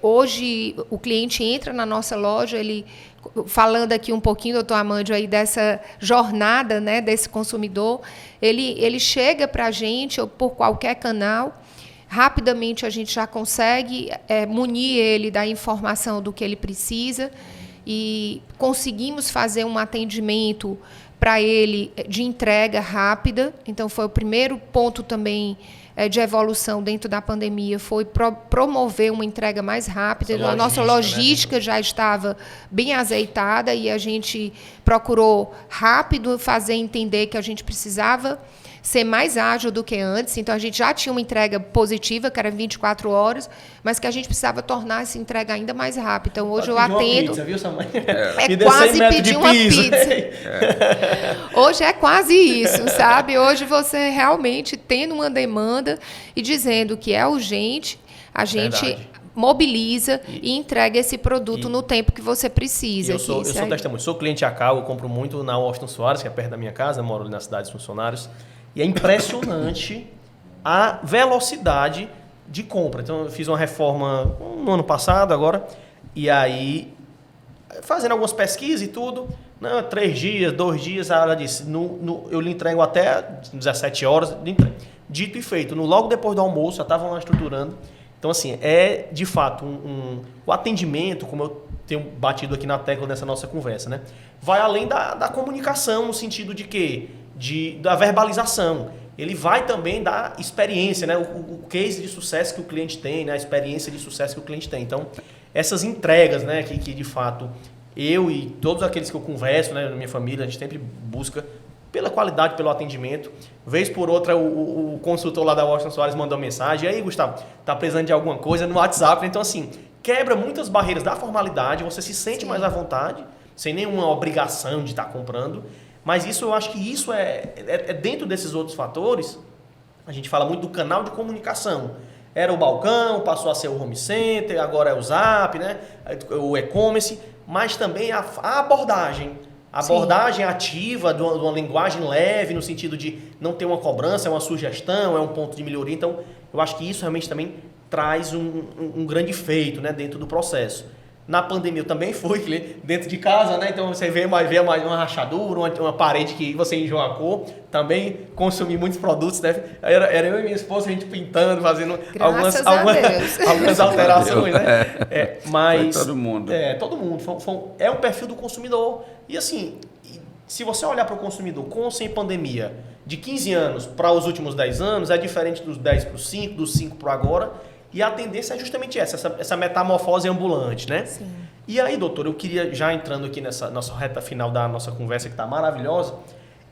S3: hoje, o cliente entra na nossa loja, falando aqui um pouquinho, doutor Amandio, aí dessa jornada, né, desse consumidor, ele chega para a gente, ou por qualquer canal, rapidamente a gente já consegue munir ele da informação do que ele precisa e conseguimos fazer um atendimento para ele de entrega rápida. Então, foi o primeiro ponto também de evolução dentro da pandemia, foi promover uma entrega mais rápida. A nossa logística, né, já estava bem azeitada e a gente procurou rápido fazer entender que a gente precisava ser mais ágil do que antes. Então, a gente já tinha uma entrega positiva, que era 24 horas, mas que a gente precisava tornar essa entrega ainda mais rápida. Então, hoje eu atendo...
S1: Pizza, viu, Samãe?
S3: Quase pedir uma pizza. Hoje é quase isso, sabe? Hoje você realmente tendo uma demanda e dizendo que é urgente, a gente mobiliza e entrega esse produto no tempo que você precisa.
S1: Eu sou testemunho, sou cliente ACAL, eu compro muito na Washington Soares, que é perto da minha casa, eu moro ali na cidade dos funcionários. E é impressionante a velocidade de compra. Então, eu fiz uma reforma no ano passado, agora, e aí, fazendo algumas pesquisas e tudo, 3 dias, 2 dias, ela disse, eu lhe entrego até 17 horas, dito e feito. Logo depois do almoço, já estavam lá estruturando. Então, assim, é, de fato, o atendimento, como eu tenho batido aqui na tecla nessa nossa conversa, né? Vai além da comunicação, no sentido de quê? Da verbalização. Ele vai também dar experiência, né? O case de sucesso que o cliente tem, né? A experiência de sucesso que o cliente tem. Então, essas entregas, né? Que de fato, eu e todos aqueles que eu converso, né? Na minha família, a gente sempre busca pela qualidade, pelo atendimento. Vez por outra, o consultor lá da Washington Soares mandou mensagem. E aí, Gustavo, tá precisando de alguma coisa no WhatsApp? Então, assim, quebra muitas barreiras da formalidade, você se sente mais à vontade, sem nenhuma obrigação de estar comprando. Mas isso, eu acho que isso é dentro desses outros fatores. A gente fala muito do canal de comunicação. Era o balcão, passou a ser o home center, agora é o Zap, né? O e-commerce, mas também a abordagem. A abordagem ativa, de uma linguagem leve, no sentido de não ter uma cobrança, é uma sugestão, é um ponto de melhoria. Então, eu acho que isso realmente também traz um grande efeito, né, dentro do processo. Na pandemia eu também fui cliente dentro de casa, né? Então você vê mais uma rachadura, uma parede que você enjoa a cor. Também consumi muitos produtos, né? Era eu e minha esposa, a gente pintando, fazendo algumas alterações, né? Mas
S2: foi todo mundo.
S1: Todo mundo. É um perfil do consumidor. E assim, se você olhar para o consumidor com ou sem pandemia, de 15 anos para os últimos 10 anos, é diferente dos 10 para os 5, dos 5 para agora. E a tendência é justamente essa metamorfose ambulante, né?
S3: Sim.
S1: E aí, doutor, eu queria, já entrando aqui nessa nossa reta final da nossa conversa, que está maravilhosa,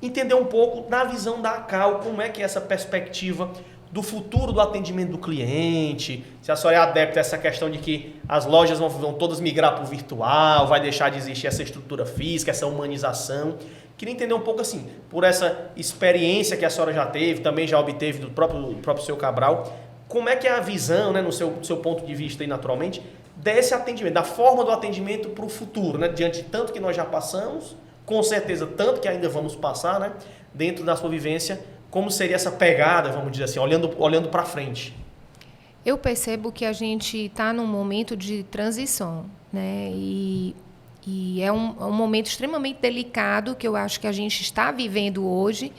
S1: entender um pouco da visão da ACAL, como é que é essa perspectiva do futuro do atendimento do cliente, se a senhora é adepta a essa questão de que as lojas vão todas migrar para o virtual, vai deixar de existir essa estrutura física, essa humanização. Queria entender um pouco assim, por essa experiência que a senhora já teve, também já obteve do próprio seu Cabral, como é que é a visão, né, no seu ponto de vista aí, naturalmente, desse atendimento, da forma do atendimento para o futuro, né, diante de tanto que nós já passamos, com certeza tanto que ainda vamos passar, né, dentro da sua vivência, como seria essa pegada, vamos dizer assim, olhando para frente?
S3: Eu percebo que a gente está num momento de transição, né, e é um momento extremamente delicado que eu acho que a gente está vivendo hoje,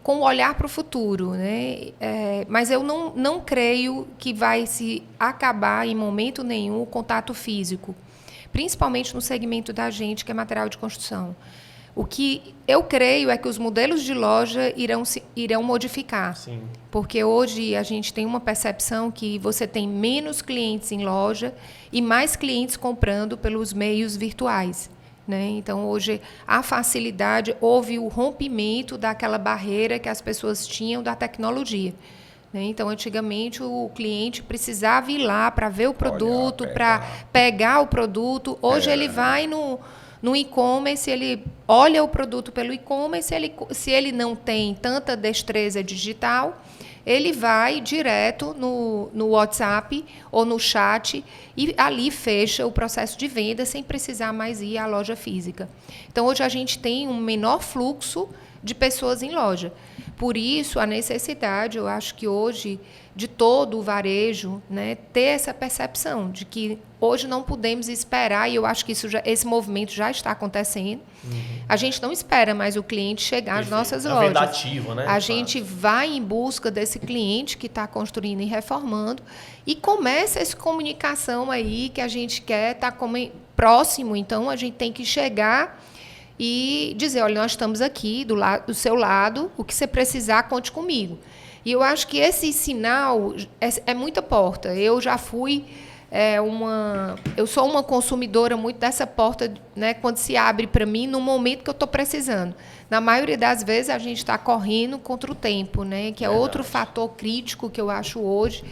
S3: com o olhar para o futuro, né? Mas eu não creio que vai se acabar em momento nenhum o contato físico, principalmente no segmento da gente, que é material de construção. O que eu creio é que os modelos de loja irão modificar.
S1: Sim.
S3: Porque hoje a gente tem uma percepção que você tem menos clientes em loja e mais clientes comprando pelos meios virtuais, né? Então, hoje, a facilidade, houve o rompimento daquela barreira que as pessoas tinham da tecnologia, né? Então, antigamente, o cliente precisava ir lá para ver o produto, para pegar o produto. Hoje, ele vai no e-commerce, ele olha o produto pelo e-commerce, se ele não tem tanta destreza digital, ele vai direto no WhatsApp ou no chat e ali fecha o processo de venda sem precisar mais ir à loja física. Então, hoje a gente tem um menor fluxo de pessoas em loja. Por isso, a necessidade, eu acho que hoje, de todo o varejo, né, ter essa percepção de que hoje não podemos esperar, e eu acho que esse movimento já está acontecendo. A gente não espera mais o cliente chegar às nossas lojas.
S1: Venda ativa, né?
S3: A gente vai em busca desse cliente que está construindo e reformando e começa essa comunicação aí que a gente quer estar próximo. Então, a gente tem que chegar e dizer, olha, nós estamos aqui do seu lado, o que você precisar, conte comigo. E eu acho que esse sinal é muita porta. Eu já fui eu sou uma consumidora muito dessa porta, né, quando se abre para mim no momento que eu estou precisando. Na maioria das vezes a gente está correndo contra o tempo, né, que é outro fator crítico que eu acho hoje.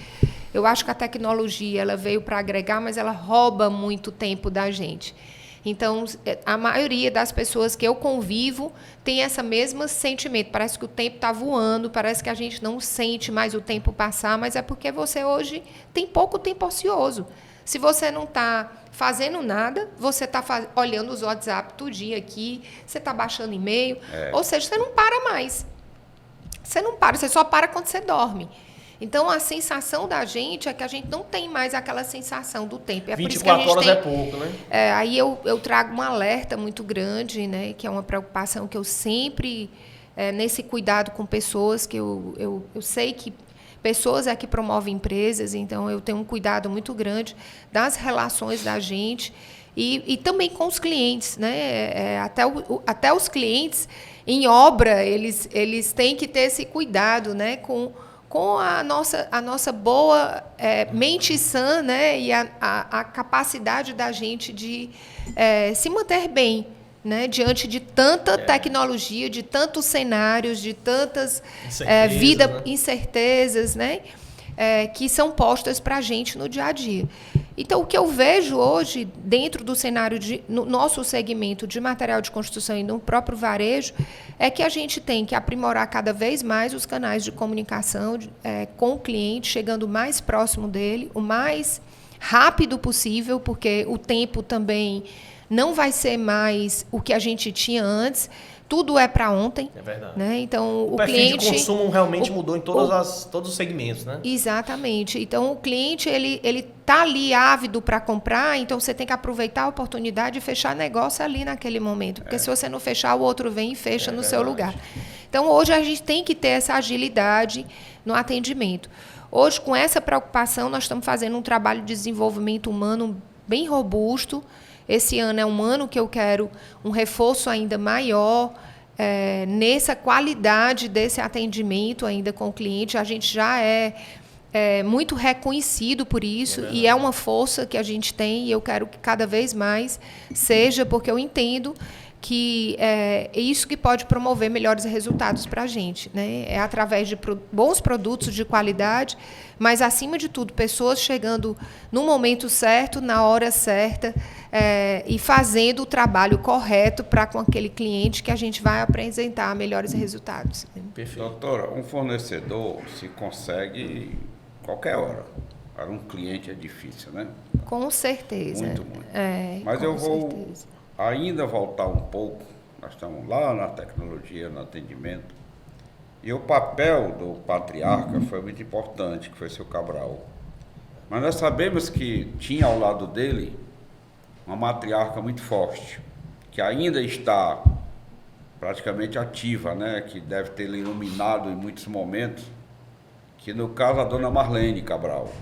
S3: Eu acho que a tecnologia ela veio para agregar, mas ela rouba muito tempo da gente. Então, a maioria das pessoas que eu convivo tem esse mesmo sentimento. Parece que o tempo está voando, parece que a gente não sente mais o tempo passar, mas é porque você hoje tem pouco tempo ocioso. Se você não está fazendo nada, você está olhando os WhatsApp todo dia aqui, você está baixando e-mail, ou seja, você não para mais. Você não para, você só para quando você dorme. Então, a sensação da gente é que a gente não tem mais aquela sensação do tempo. É
S1: 24 horas é pouco, né?
S3: Aí eu trago um alerta muito grande, né, que é uma preocupação que eu sempre, nesse cuidado com pessoas, que eu sei que pessoas é que promovem empresas, então eu tenho um cuidado muito grande das relações da gente e também com os clientes, né? Até os clientes em obra, eles têm que ter esse cuidado, né, com a nossa boa mente sã, né, e a capacidade da gente de se manter bem, né, diante de tanta tecnologia, de tantos cenários, de tantas incertezas, né, que são postas para a gente no dia a dia. Então, o que eu vejo hoje, dentro do cenário, no nosso segmento de material de construção e no próprio varejo, é que a gente tem que aprimorar cada vez mais os canais de comunicação com o cliente, chegando mais próximo dele, o mais rápido possível, porque o tempo também não vai ser mais o que a gente tinha antes. tudo é para ontem.
S1: É verdade.
S3: Né? Então,
S1: o perfil
S3: cliente...
S1: de consumo realmente mudou em todos os segmentos, né?
S3: Exatamente. Então, o cliente, ele está ali ávido para comprar, então você tem que aproveitar a oportunidade de fechar negócio ali naquele momento. Porque se você não fechar, o outro vem e fecha no seu lugar. Então, hoje a gente tem que ter essa agilidade no atendimento. Hoje, com essa preocupação, nós estamos fazendo um trabalho de desenvolvimento humano bem robusto. Esse ano é um ano que eu quero um reforço ainda maior nessa qualidade desse atendimento ainda com o cliente. A gente já é muito reconhecido por isso e é uma força que a gente tem e eu quero que cada vez mais seja, porque eu entendo que é isso que pode promover melhores resultados para a gente, né? É através de bons produtos de qualidade, mas, acima de tudo, pessoas chegando no momento certo, na hora certa, e fazendo o trabalho correto para com aquele cliente que a gente vai apresentar melhores resultados.
S2: Perfeito. Doutora, um fornecedor se consegue qualquer hora. Para um cliente é difícil, né?
S3: Com certeza.
S2: Muito. Mas eu vou ainda voltar um pouco. Nós estamos lá na tecnologia, no atendimento. E o papel do patriarca foi muito importante, que foi seu Cabral. Mas nós sabemos que tinha ao lado dele uma matriarca muito forte, que ainda está praticamente ativa, né? Que deve ter iluminado em muitos momentos, que no caso a dona Marlene Cabral.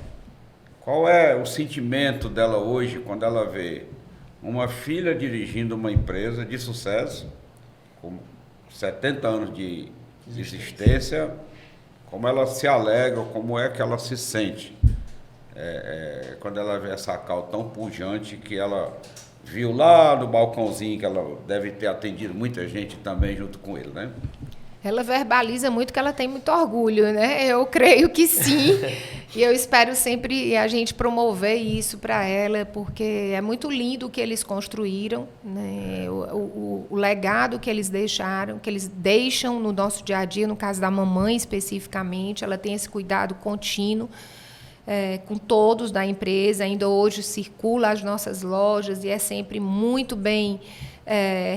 S2: Qual é o sentimento dela hoje quando ela vê uma filha dirigindo uma empresa de sucesso, com 70 anos de existência, como ela se alegra, como é que ela se sente quando ela vê essa Cal tão pujante que ela viu lá no balcãozinho, que ela deve ter atendido muita gente também junto com ele, né?
S3: Ela verbaliza muito que ela tem muito orgulho, né? Eu creio que sim. E eu espero sempre a gente promover isso para ela, porque é muito lindo o que eles construíram, né? O legado que eles deixaram, que eles deixam no nosso dia a dia, no caso da mamãe especificamente, ela tem esse cuidado contínuo com todos da empresa. Ainda hoje circula as nossas lojas e é sempre muito bem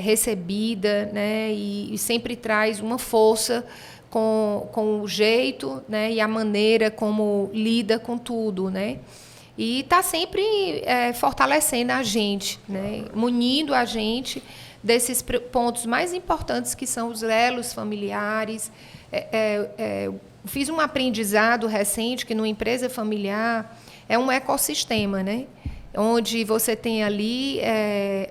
S3: recebida, né? E sempre traz uma força com o jeito, né? E a maneira como lida com tudo, né? E está sempre fortalecendo a gente, né? Munindo a gente desses pontos mais importantes que são os elos familiares. Fiz um aprendizado recente que numa empresa familiar é um ecossistema, né? Onde você tem ali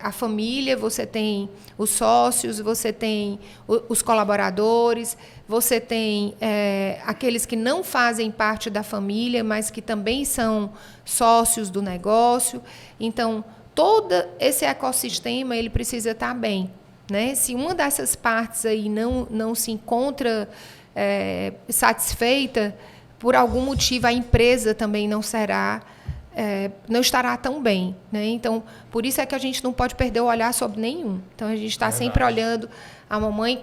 S3: a família, você tem os sócios, você tem os colaboradores, você tem aqueles que não fazem parte da família, mas que também são sócios do negócio. Então, todo esse ecossistema ele precisa estar bem, né? Se uma dessas partes aí não se encontra satisfeita, por algum motivo a empresa também não estará tão bem, né? Então, por isso é que a gente não pode perder o olhar sobre nenhum. Então, a gente está sempre olhando. A mamãe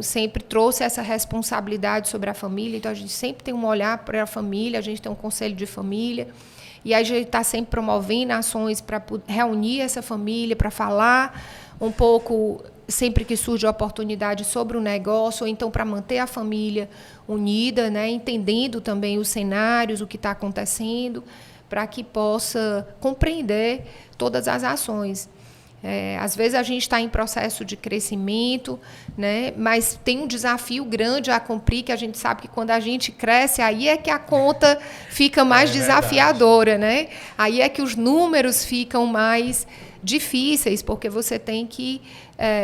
S3: sempre trouxe essa responsabilidade sobre a família, então a gente sempre tem um olhar para a família, a gente tem um conselho de família, e a gente está sempre promovendo ações para reunir essa família, para falar um pouco, sempre que surge a oportunidade, sobre o negócio, ou então para manter a família unida, né? Entendendo também os cenários, o que está acontecendo, para que possa compreender todas as ações. Às vezes a gente está em processo de crescimento, né? Mas tem um desafio grande a cumprir, que a gente sabe que quando a gente cresce, aí é que a conta fica mais desafiadora, né? Aí é que os números ficam mais difíceis, porque você tem que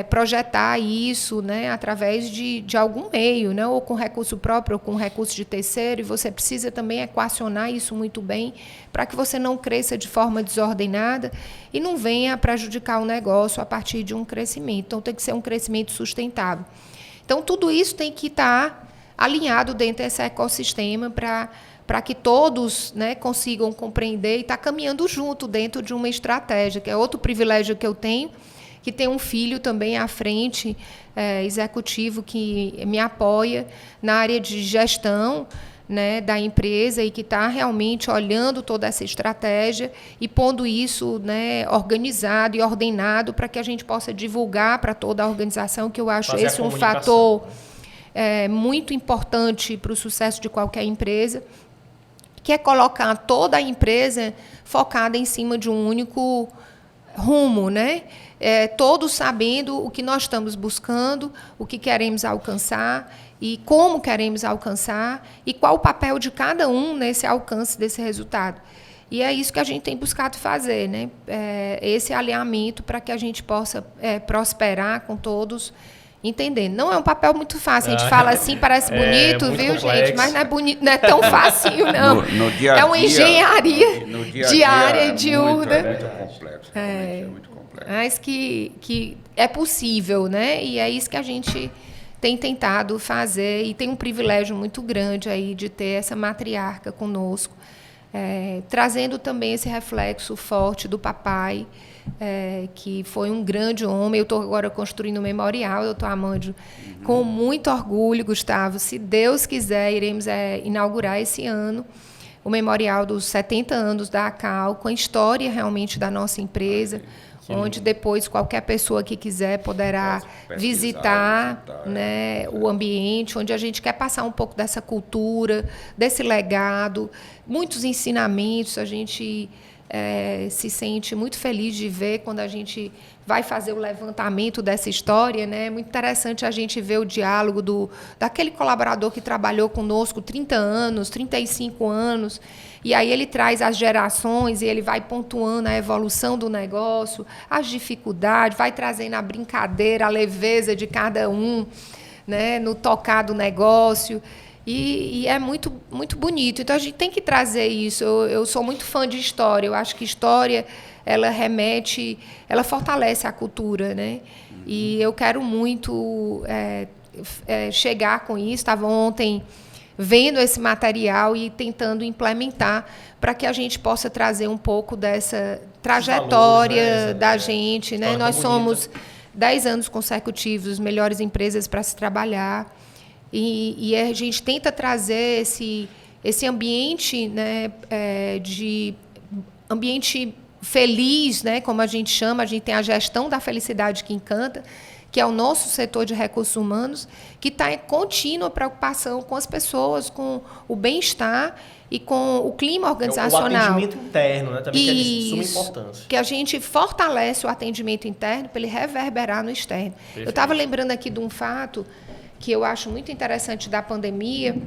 S3: projetar isso, né, através de algum meio, né, ou com recurso próprio ou com recurso de terceiro, e você precisa também equacionar isso muito bem para que você não cresça de forma desordenada e não venha prejudicar o negócio a partir de um crescimento. Então, tem que ser um crescimento sustentável. Então, tudo isso tem que estar alinhado dentro desse ecossistema para que todos, né, consigam compreender e estar caminhando junto dentro de uma estratégia, que é outro privilégio que eu tenho, que tem um filho também à frente, executivo, que me apoia na área de gestão, né, da empresa e que está realmente olhando toda essa estratégia e pondo isso, né, organizado e ordenado para que a gente possa divulgar para toda a organização, que eu acho
S1: Fazer
S3: esse um fator muito importante para o sucesso de qualquer empresa, que é colocar toda a empresa focada em cima de um único rumo, né? Todos sabendo o que nós estamos buscando, o que queremos alcançar e como queremos alcançar e qual o papel de cada um nesse alcance desse resultado. E é isso que a gente tem buscado fazer, né? Esse alinhamento para que a gente possa prosperar com todos, entendendo. Não é um papel muito fácil, a gente fala assim, parece bonito, viu,
S1: complexo.
S3: gente? Mas não é bonito, não é tão facinho, não.
S2: No dia a
S3: é uma
S2: dia,
S3: engenharia
S2: no dia a
S3: diária
S2: dia
S3: e diurna.
S2: É muito complexo, realmente é muito complexo.
S3: Mas que é possível, né? E é isso que a gente tem tentado fazer e tem um privilégio muito grande aí de ter essa matriarca conosco, trazendo também esse reflexo forte do papai, que foi um grande homem. Eu estou agora construindo um memorial, doutor Amandio, com muito orgulho, Gustavo. Se Deus quiser, iremos inaugurar esse ano o memorial dos 70 anos da ACAL, com a história realmente da nossa empresa, onde depois qualquer pessoa que quiser poderá visitar, né, o ambiente, onde a gente quer passar um pouco dessa cultura, desse legado, muitos ensinamentos. A gente se sente muito feliz de ver quando a gente vai fazer o levantamento dessa história, né? É muito interessante a gente ver o diálogo daquele colaborador que trabalhou conosco 30 anos, 35 anos, e aí ele traz as gerações e ele vai pontuando a evolução do negócio, as dificuldades, vai trazendo a brincadeira, a leveza de cada um, né, no tocar do negócio. E é muito, muito bonito. Então, a gente tem que trazer isso. Eu sou muito fã de história. Eu acho que história, ela remete, ela fortalece a cultura, né? E eu quero muito chegar com isso. Estava ontem vendo esse material e tentando implementar para que a gente possa trazer um pouco dessa trajetória valores, né, da gente, né? Nós somos 10 anos consecutivos as melhores empresas para se trabalhar. E a gente tenta trazer esse ambiente, né, de ambiente feliz, né, como a gente chama. A gente tem a gestão da felicidade que encanta, que é o nosso setor de recursos humanos, que está em contínua preocupação com as pessoas, com o bem-estar e com o clima organizacional.
S1: O atendimento interno, né, também, que é de suma importância.
S3: Que a gente fortalece o atendimento interno para ele reverberar no externo. Perfeito. Eu estava lembrando aqui de um fato que eu acho muito interessante da pandemia,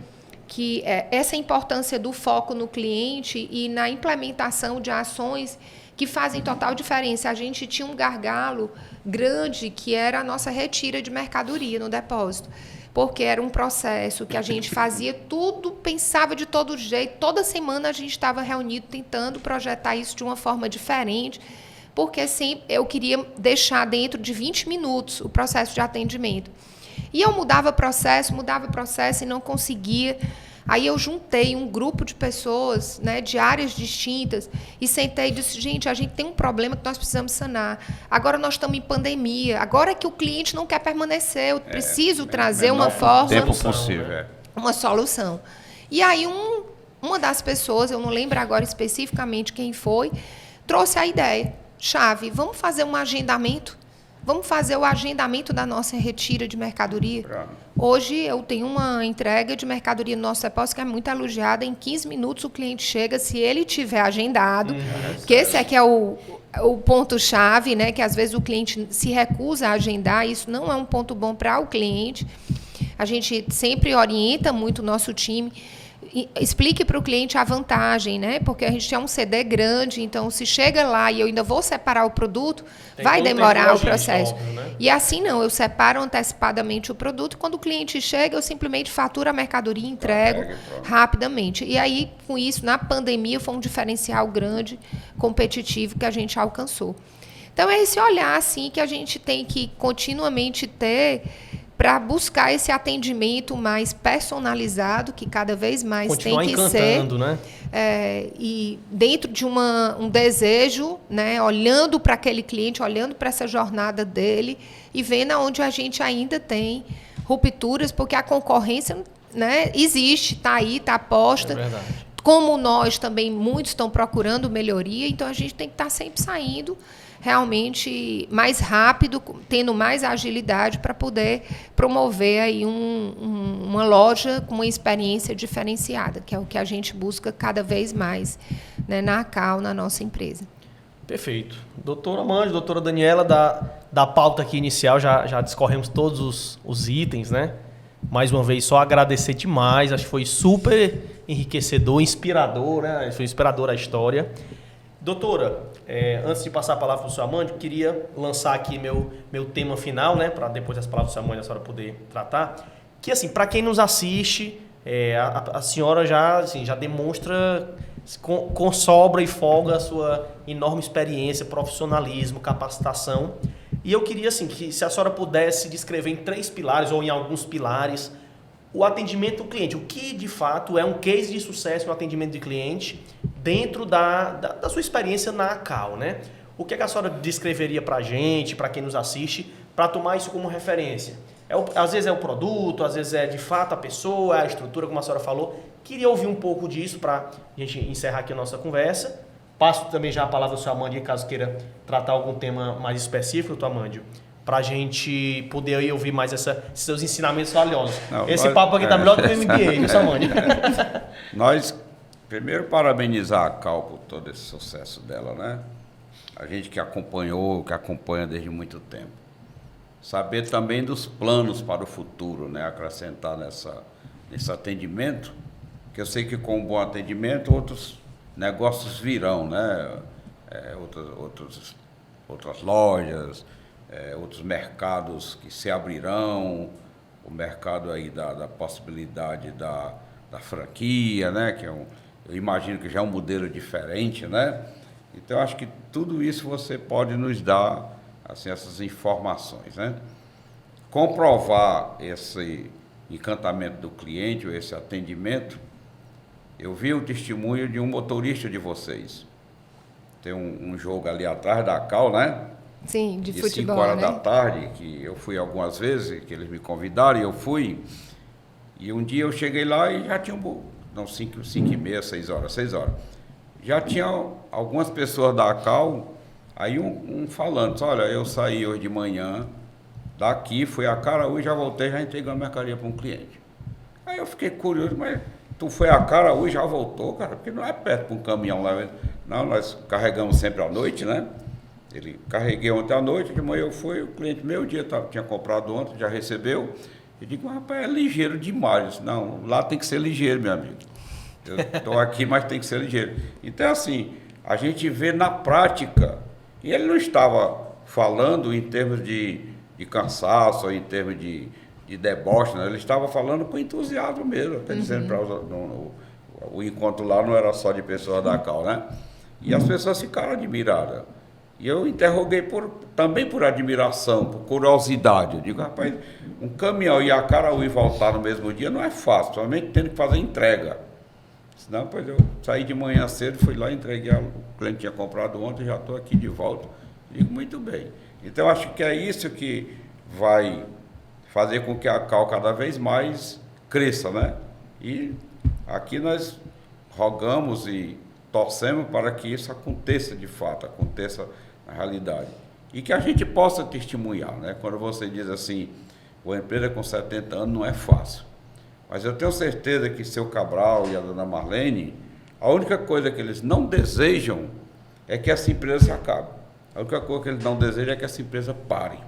S3: que é essa importância do foco no cliente e na implementação de ações que fazem total diferença. A gente tinha um gargalo grande, que era a nossa retira de mercadoria no depósito, porque era um processo que a gente fazia tudo, pensava de todo jeito, toda semana a gente estava reunido tentando projetar isso de uma forma diferente, porque assim, eu queria deixar dentro de 20 minutos o processo de atendimento. E eu mudava processo e não conseguia. Aí eu juntei um grupo de pessoas, né, de áreas distintas, e sentei e disse, gente, a gente tem um problema que nós precisamos sanar. Agora nós estamos em pandemia, agora que o cliente não quer permanecer, eu preciso trazer uma forma,
S2: tempo possível,
S3: uma solução. E aí uma das pessoas, eu não lembro agora especificamente quem foi, trouxe a ideia, chave, vamos fazer um agendamento? Vamos fazer o agendamento da nossa retira de mercadoria. Hoje eu tenho uma entrega de mercadoria no nosso depósito que é muito elogiada. Em 15 minutos o cliente chega, se ele tiver agendado, que esse aqui é o ponto-chave, né? Que às vezes o cliente se recusa a agendar, isso não é um ponto bom para o cliente. A gente sempre orienta muito o nosso time. Explique para o cliente a vantagem, né? Porque a gente tem um CD grande, então se chega lá e eu ainda vou separar o produto, vai demorar o processo. Óbvio, né? E assim não, eu separo antecipadamente o produto, quando o cliente chega, eu simplesmente faturo a mercadoria e entrego rapidamente. E aí, com isso, na pandemia, foi um diferencial grande, competitivo, que a gente alcançou. Então, é esse olhar assim, que a gente tem que continuamente ter para buscar esse atendimento mais personalizado, que cada vez mais
S1: continuar
S3: tem que
S1: encantando,
S3: ser,
S1: né?
S3: E dentro de um desejo, né, olhando para aquele cliente, olhando para essa jornada dele e vendo onde a gente ainda tem rupturas, porque a concorrência né, existe, está aí, está posta.
S1: É verdade.
S3: Como nós também, muitos estão procurando melhoria, então a gente tem que estar sempre saindo realmente mais rápido, tendo mais agilidade para poder promover aí uma loja com uma experiência diferenciada, que é o que a gente busca cada vez mais, né, na ACAL, na nossa empresa.
S1: Perfeito. Doutora Amândio, doutora Daniela, da pauta aqui inicial, já discorremos todos os itens, né? Mais uma vez, só agradecer demais. Acho que foi super enriquecedor, inspirador, né? Foi inspiradora a história. Doutora, antes de passar a palavra para o senhor Amândio, queria lançar aqui meu tema final, né? Para depois das palavras do senhor Amândio a senhora poder tratar. Que, assim, para quem nos assiste, a senhora já demonstra com sobra e folga a sua enorme experiência, profissionalismo, capacitação. E eu queria, assim, que se a senhora pudesse descrever em 3 pilares ou em alguns pilares o atendimento ao cliente, o que de fato é um case de sucesso no atendimento de cliente dentro da sua experiência na ACAL, né? O que a senhora descreveria para a gente, para quem nos assiste, para tomar isso como referência? Às vezes é o produto, às vezes é de fato a pessoa, a estrutura, como a senhora falou. Queria ouvir um pouco disso para a gente encerrar aqui a nossa conversa. Passo também já a palavra ao senhor Amândio, caso queira tratar algum tema mais específico, doutor Amândio, para a gente poder aí ouvir mais esses seus ensinamentos valiosos. Esse papo aqui está melhor que o MBA, viu, senhor Amândio?
S2: Nós, primeiro, parabenizar a ACAL por todo esse sucesso dela, né? A gente que acompanhou, que acompanha desde muito tempo. Saber também dos planos para o futuro, né? Acrescentar nesse atendimento, que eu sei que com um bom atendimento outros negócios virão, né? Outras lojas, outros mercados que se abrirão, o mercado aí da possibilidade da franquia, né? Que eu imagino que já é um modelo diferente, né? Então, acho que tudo isso você pode nos dar, assim, essas informações, né? Comprovar esse encantamento do cliente, ou esse atendimento. Eu vi o testemunho de um motorista de vocês. Tem um jogo ali atrás da ACAL, né?
S3: Sim, de futebol,
S2: 5 horas
S3: né?
S2: da tarde, que eu fui algumas vezes, que eles me convidaram e eu fui. E um dia eu cheguei lá e já tinha 5h30, 6 horas. Já tinham algumas pessoas da ACAL, aí um falando, olha, eu saí hoje de manhã daqui, fui a Caraú e já voltei, já entreguei a mercadoria para um cliente. Aí eu fiquei curioso, mas tu foi a Caraú e já voltou, cara? Porque não é perto para um caminhão lá. Não, nós carregamos sempre à noite, né? Carreguei ontem à noite, de manhã eu fui, o cliente meio dia tinha comprado ontem, já recebeu. Eu digo, mas rapaz, é ligeiro demais. Eu disse, não, lá tem que ser ligeiro, meu amigo. Eu estou aqui, mas tem que ser ligeiro. Então, assim, a gente vê na prática, e ele não estava falando em termos de cansaço, ou em termos de deboche, né? Ele estava falando com entusiasmo mesmo, até dizendo para o encontro lá não era só de pessoas da ACAL, né? E as pessoas ficaram admiradas. E eu interroguei também por admiração, por curiosidade. Eu digo, rapaz, um caminhão ir a Caraú e voltar no mesmo dia não é fácil, somente tendo que fazer entrega. Senão, pois eu saí de manhã cedo, fui lá, entreguei, o cliente tinha comprado ontem, já estou aqui de volta. Digo, muito bem. Então, acho que é isso que vai fazer com que a ACAL cada vez mais cresça, né? E aqui nós rogamos e torcemos para que isso aconteça de fato, aconteça na realidade. E que a gente possa testemunhar, né? Quando você diz assim, uma empresa com 70 anos não é fácil. Mas eu tenho certeza que seu Cabral e a dona Marlene, a única coisa que eles não desejam é que essa empresa se acabe. A única coisa que eles não desejam é que essa empresa pare.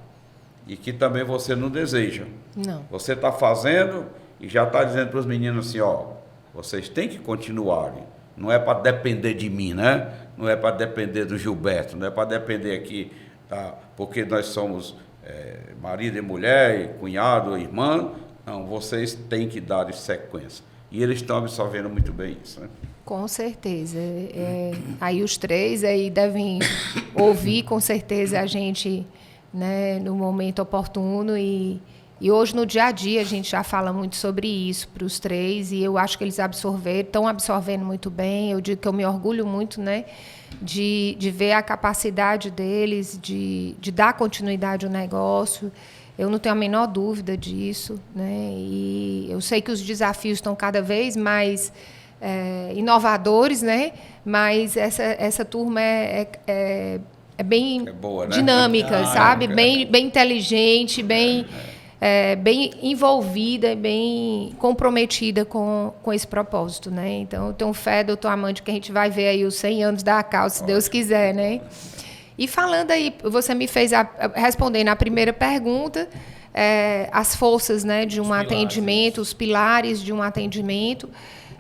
S2: E que também você não deseja.
S3: Não.
S2: Você está fazendo e já está dizendo para os meninos assim, ó, vocês têm que continuarem. Não é para depender de mim, né? Não é para depender do Gilberto, não é para depender aqui, tá? Porque nós somos marido e mulher, cunhado, irmã. Não, vocês têm que dar sequência. E eles estão absorvendo muito bem isso, né?
S3: Com certeza. Aí os 3 aí devem ouvir, com certeza, a gente, né, no momento oportuno. E hoje, no dia a dia, a gente já fala muito sobre isso para os 3. E eu acho que eles estão absorvendo muito bem. Eu digo que eu me orgulho muito, né, de ver a capacidade deles de dar continuidade ao negócio. Eu não tenho a menor dúvida disso, né? E eu sei que os desafios estão cada vez mais inovadores, né? Mas essa turma é bem
S2: boa, né?
S3: dinâmica, sabe? Bem inteligente, bem envolvida, bem comprometida com esse propósito, né? Então, eu tenho fé, doutor Amândio, que a gente vai ver aí os 100 anos da ACAL, se Deus quiser, né? E falando aí, você me fez respondendo a primeira pergunta, as forças, né, de um atendimento, os pilares de um atendimento.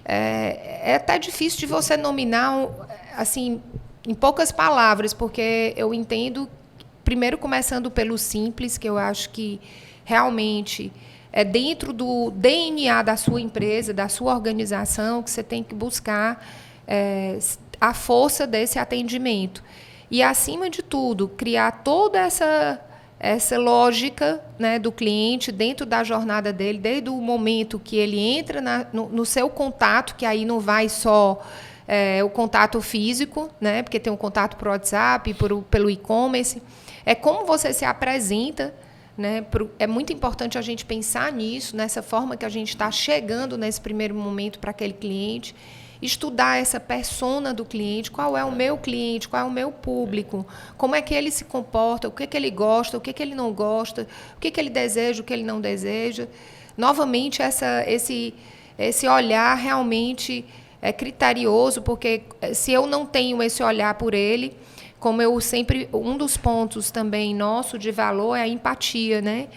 S3: É até difícil de você nominar, assim, em poucas palavras, porque eu entendo, primeiro começando pelo simples, que eu acho que realmente é dentro do DNA da sua empresa, da sua organização, que você tem que buscar a força desse atendimento. E, acima de tudo, criar toda essa lógica, né, do cliente dentro da jornada dele, desde o momento que ele entra no seu contato, que aí não vai só o contato físico, né, porque tem um contato por WhatsApp, pelo e-commerce. É como você se apresenta, né, é muito importante a gente pensar nisso, nessa forma que a gente está chegando nesse primeiro momento para aquele cliente. Estudar essa persona do cliente, qual é o meu cliente, qual é o meu público, como é que ele se comporta, o que ele gosta, o que ele não gosta, o que ele deseja, o que ele não deseja. Novamente, esse olhar realmente é criterioso, porque se eu não tenho esse olhar por ele, como eu sempre... Um dos pontos também nosso de valor é a empatia, né?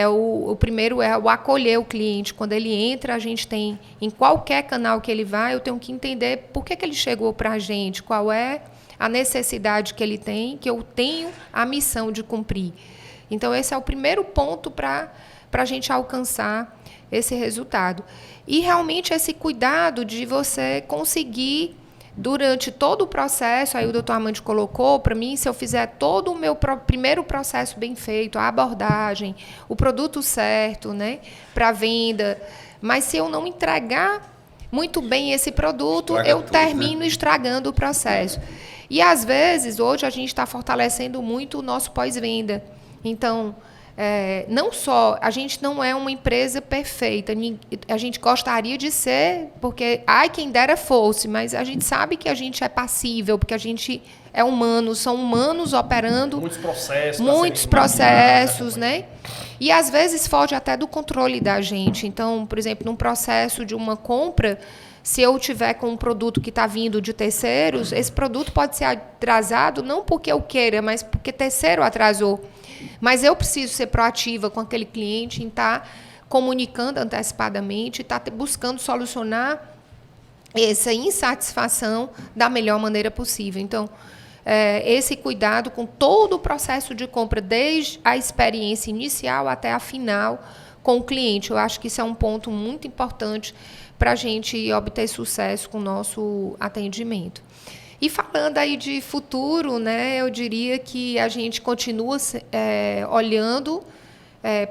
S3: O primeiro é o acolher o cliente. Quando ele entra, a gente tem, em qualquer canal que ele vai, eu tenho que entender por que ele chegou para a gente, qual é a necessidade que ele tem, que eu tenho a missão de cumprir. Então, esse é o primeiro ponto para a gente alcançar esse resultado. E, realmente, esse cuidado de você conseguir, durante todo o processo, aí o doutor Amândio colocou, para mim, se eu fizer todo o meu primeiro processo bem feito, a abordagem, o produto certo, né, para venda, mas se eu não entregar muito bem esse produto, eu termino estragando o processo. E, às vezes, hoje a gente está fortalecendo muito o nosso pós-venda. Então, não só, a gente não é uma empresa perfeita, a gente gostaria de ser, porque, quem dera fosse, mas a gente sabe que a gente é passível, porque a gente é humano, são humanos operando... Muitos processos, né? E, às vezes, foge até do controle da gente. Então, por exemplo, num processo de uma compra, se eu tiver com um produto que está vindo de terceiros, esse produto pode ser atrasado, não porque eu queira, mas porque terceiro atrasou. Mas eu preciso ser proativa com aquele cliente, em estar comunicando antecipadamente, estar buscando solucionar essa insatisfação da melhor maneira possível. Então, esse cuidado com todo o processo de compra, desde a experiência inicial até a final com o cliente, eu acho que isso é um ponto muito importante para a gente obter sucesso com o nosso atendimento. E falando aí de futuro, né, eu diria que a gente continua olhando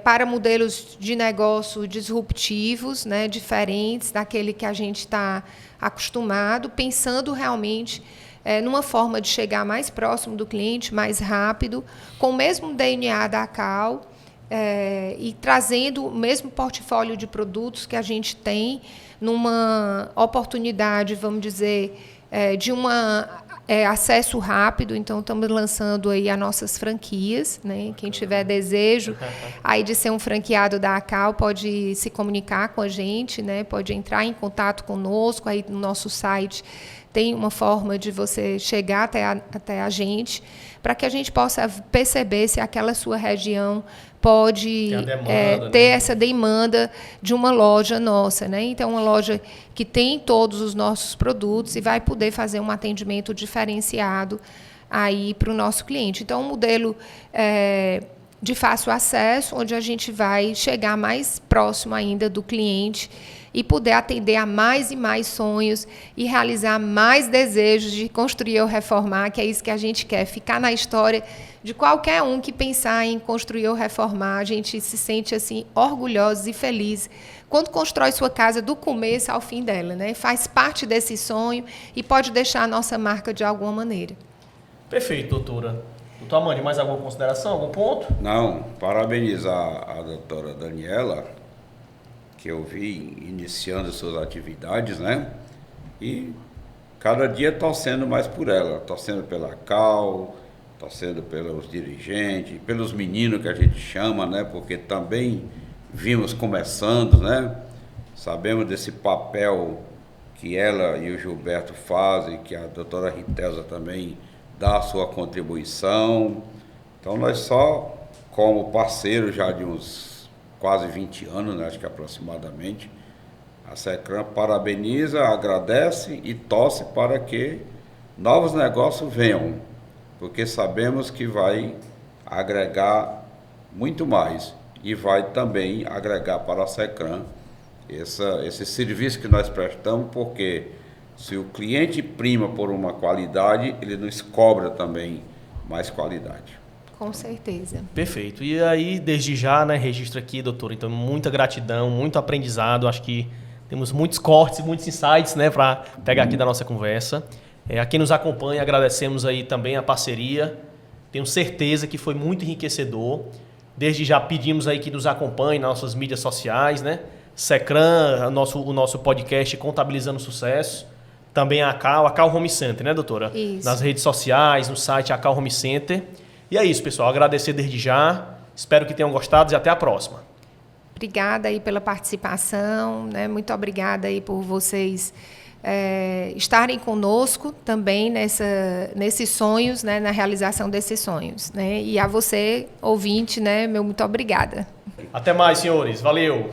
S3: para modelos de negócio disruptivos, né, diferentes daquele que a gente está acostumado, pensando realmente numa forma de chegar mais próximo do cliente, mais rápido, com o mesmo DNA da ACAL, e trazendo o mesmo portfólio de produtos que a gente tem, numa oportunidade, vamos dizer, de acesso rápido. Então, estamos lançando aí as nossas franquias, né? Quem tiver desejo aí de ser um franqueado da ACAL pode se comunicar com a gente, né? Pode entrar em contato conosco, aí no nosso site tem uma forma de você chegar até a gente, para que a gente possa perceber se aquela sua região pode ter essa demanda de uma loja nossa, né? Então, uma loja que tem todos os nossos produtos e vai poder fazer um atendimento diferenciado aí para o nosso cliente. Então, um modelo de fácil acesso, onde a gente vai chegar mais próximo ainda do cliente e poder atender a mais e mais sonhos e realizar mais desejos de construir ou reformar, que é isso que a gente quer, ficar na história de qualquer um que pensar em construir ou reformar. A gente se sente assim orgulhosos e felizes quando constrói sua casa do começo ao fim dela, né? Faz parte desse sonho e pode deixar a nossa marca de alguma maneira.
S1: Perfeito, doutora. Doutor Amândio, mais alguma consideração, algum ponto?
S2: Não, parabenizar a doutora Daniela, que eu vi iniciando suas atividades, né? E cada dia torcendo mais por ela, torcendo pela Cal, torcendo pelos dirigentes, pelos meninos que a gente chama, né? Porque também vimos começando, né? Sabemos desse papel que ela e o Gilberto fazem, que a doutora Ritelza também dá a sua contribuição. Então nós só, como parceiro já de uns quase 20 anos, né? Acho que aproximadamente, a Secran parabeniza, agradece e torce para que novos negócios venham, porque sabemos que vai agregar muito mais e vai também agregar para a Secran esse serviço que nós prestamos, porque se o cliente prima por uma qualidade, ele nos cobra também mais qualidade.
S3: Com certeza.
S1: Perfeito. E aí, desde já, né, registro aqui, doutor, então muita gratidão, muito aprendizado, acho que temos muitos cortes, muitos insights, né, para pegar aqui da nossa conversa. A quem nos acompanha, agradecemos aí também a parceria, tenho certeza que foi muito enriquecedor. Desde já pedimos aí que nos acompanhe nas nossas mídias sociais, né? Secran, o nosso podcast Contabilizando Sucesso. Também a Cal Home Center, né, doutora?
S3: Isso.
S1: Nas redes sociais, no site Cal Home Center. E é isso, pessoal. Agradecer desde já. Espero que tenham gostado e até a próxima.
S3: Obrigada aí pela participação, né? Muito obrigada aí por vocês estarem conosco também nesses sonhos, né? Na realização desses sonhos, né? E a você, ouvinte, né? Meu muito obrigada.
S1: Até mais, senhores. Valeu!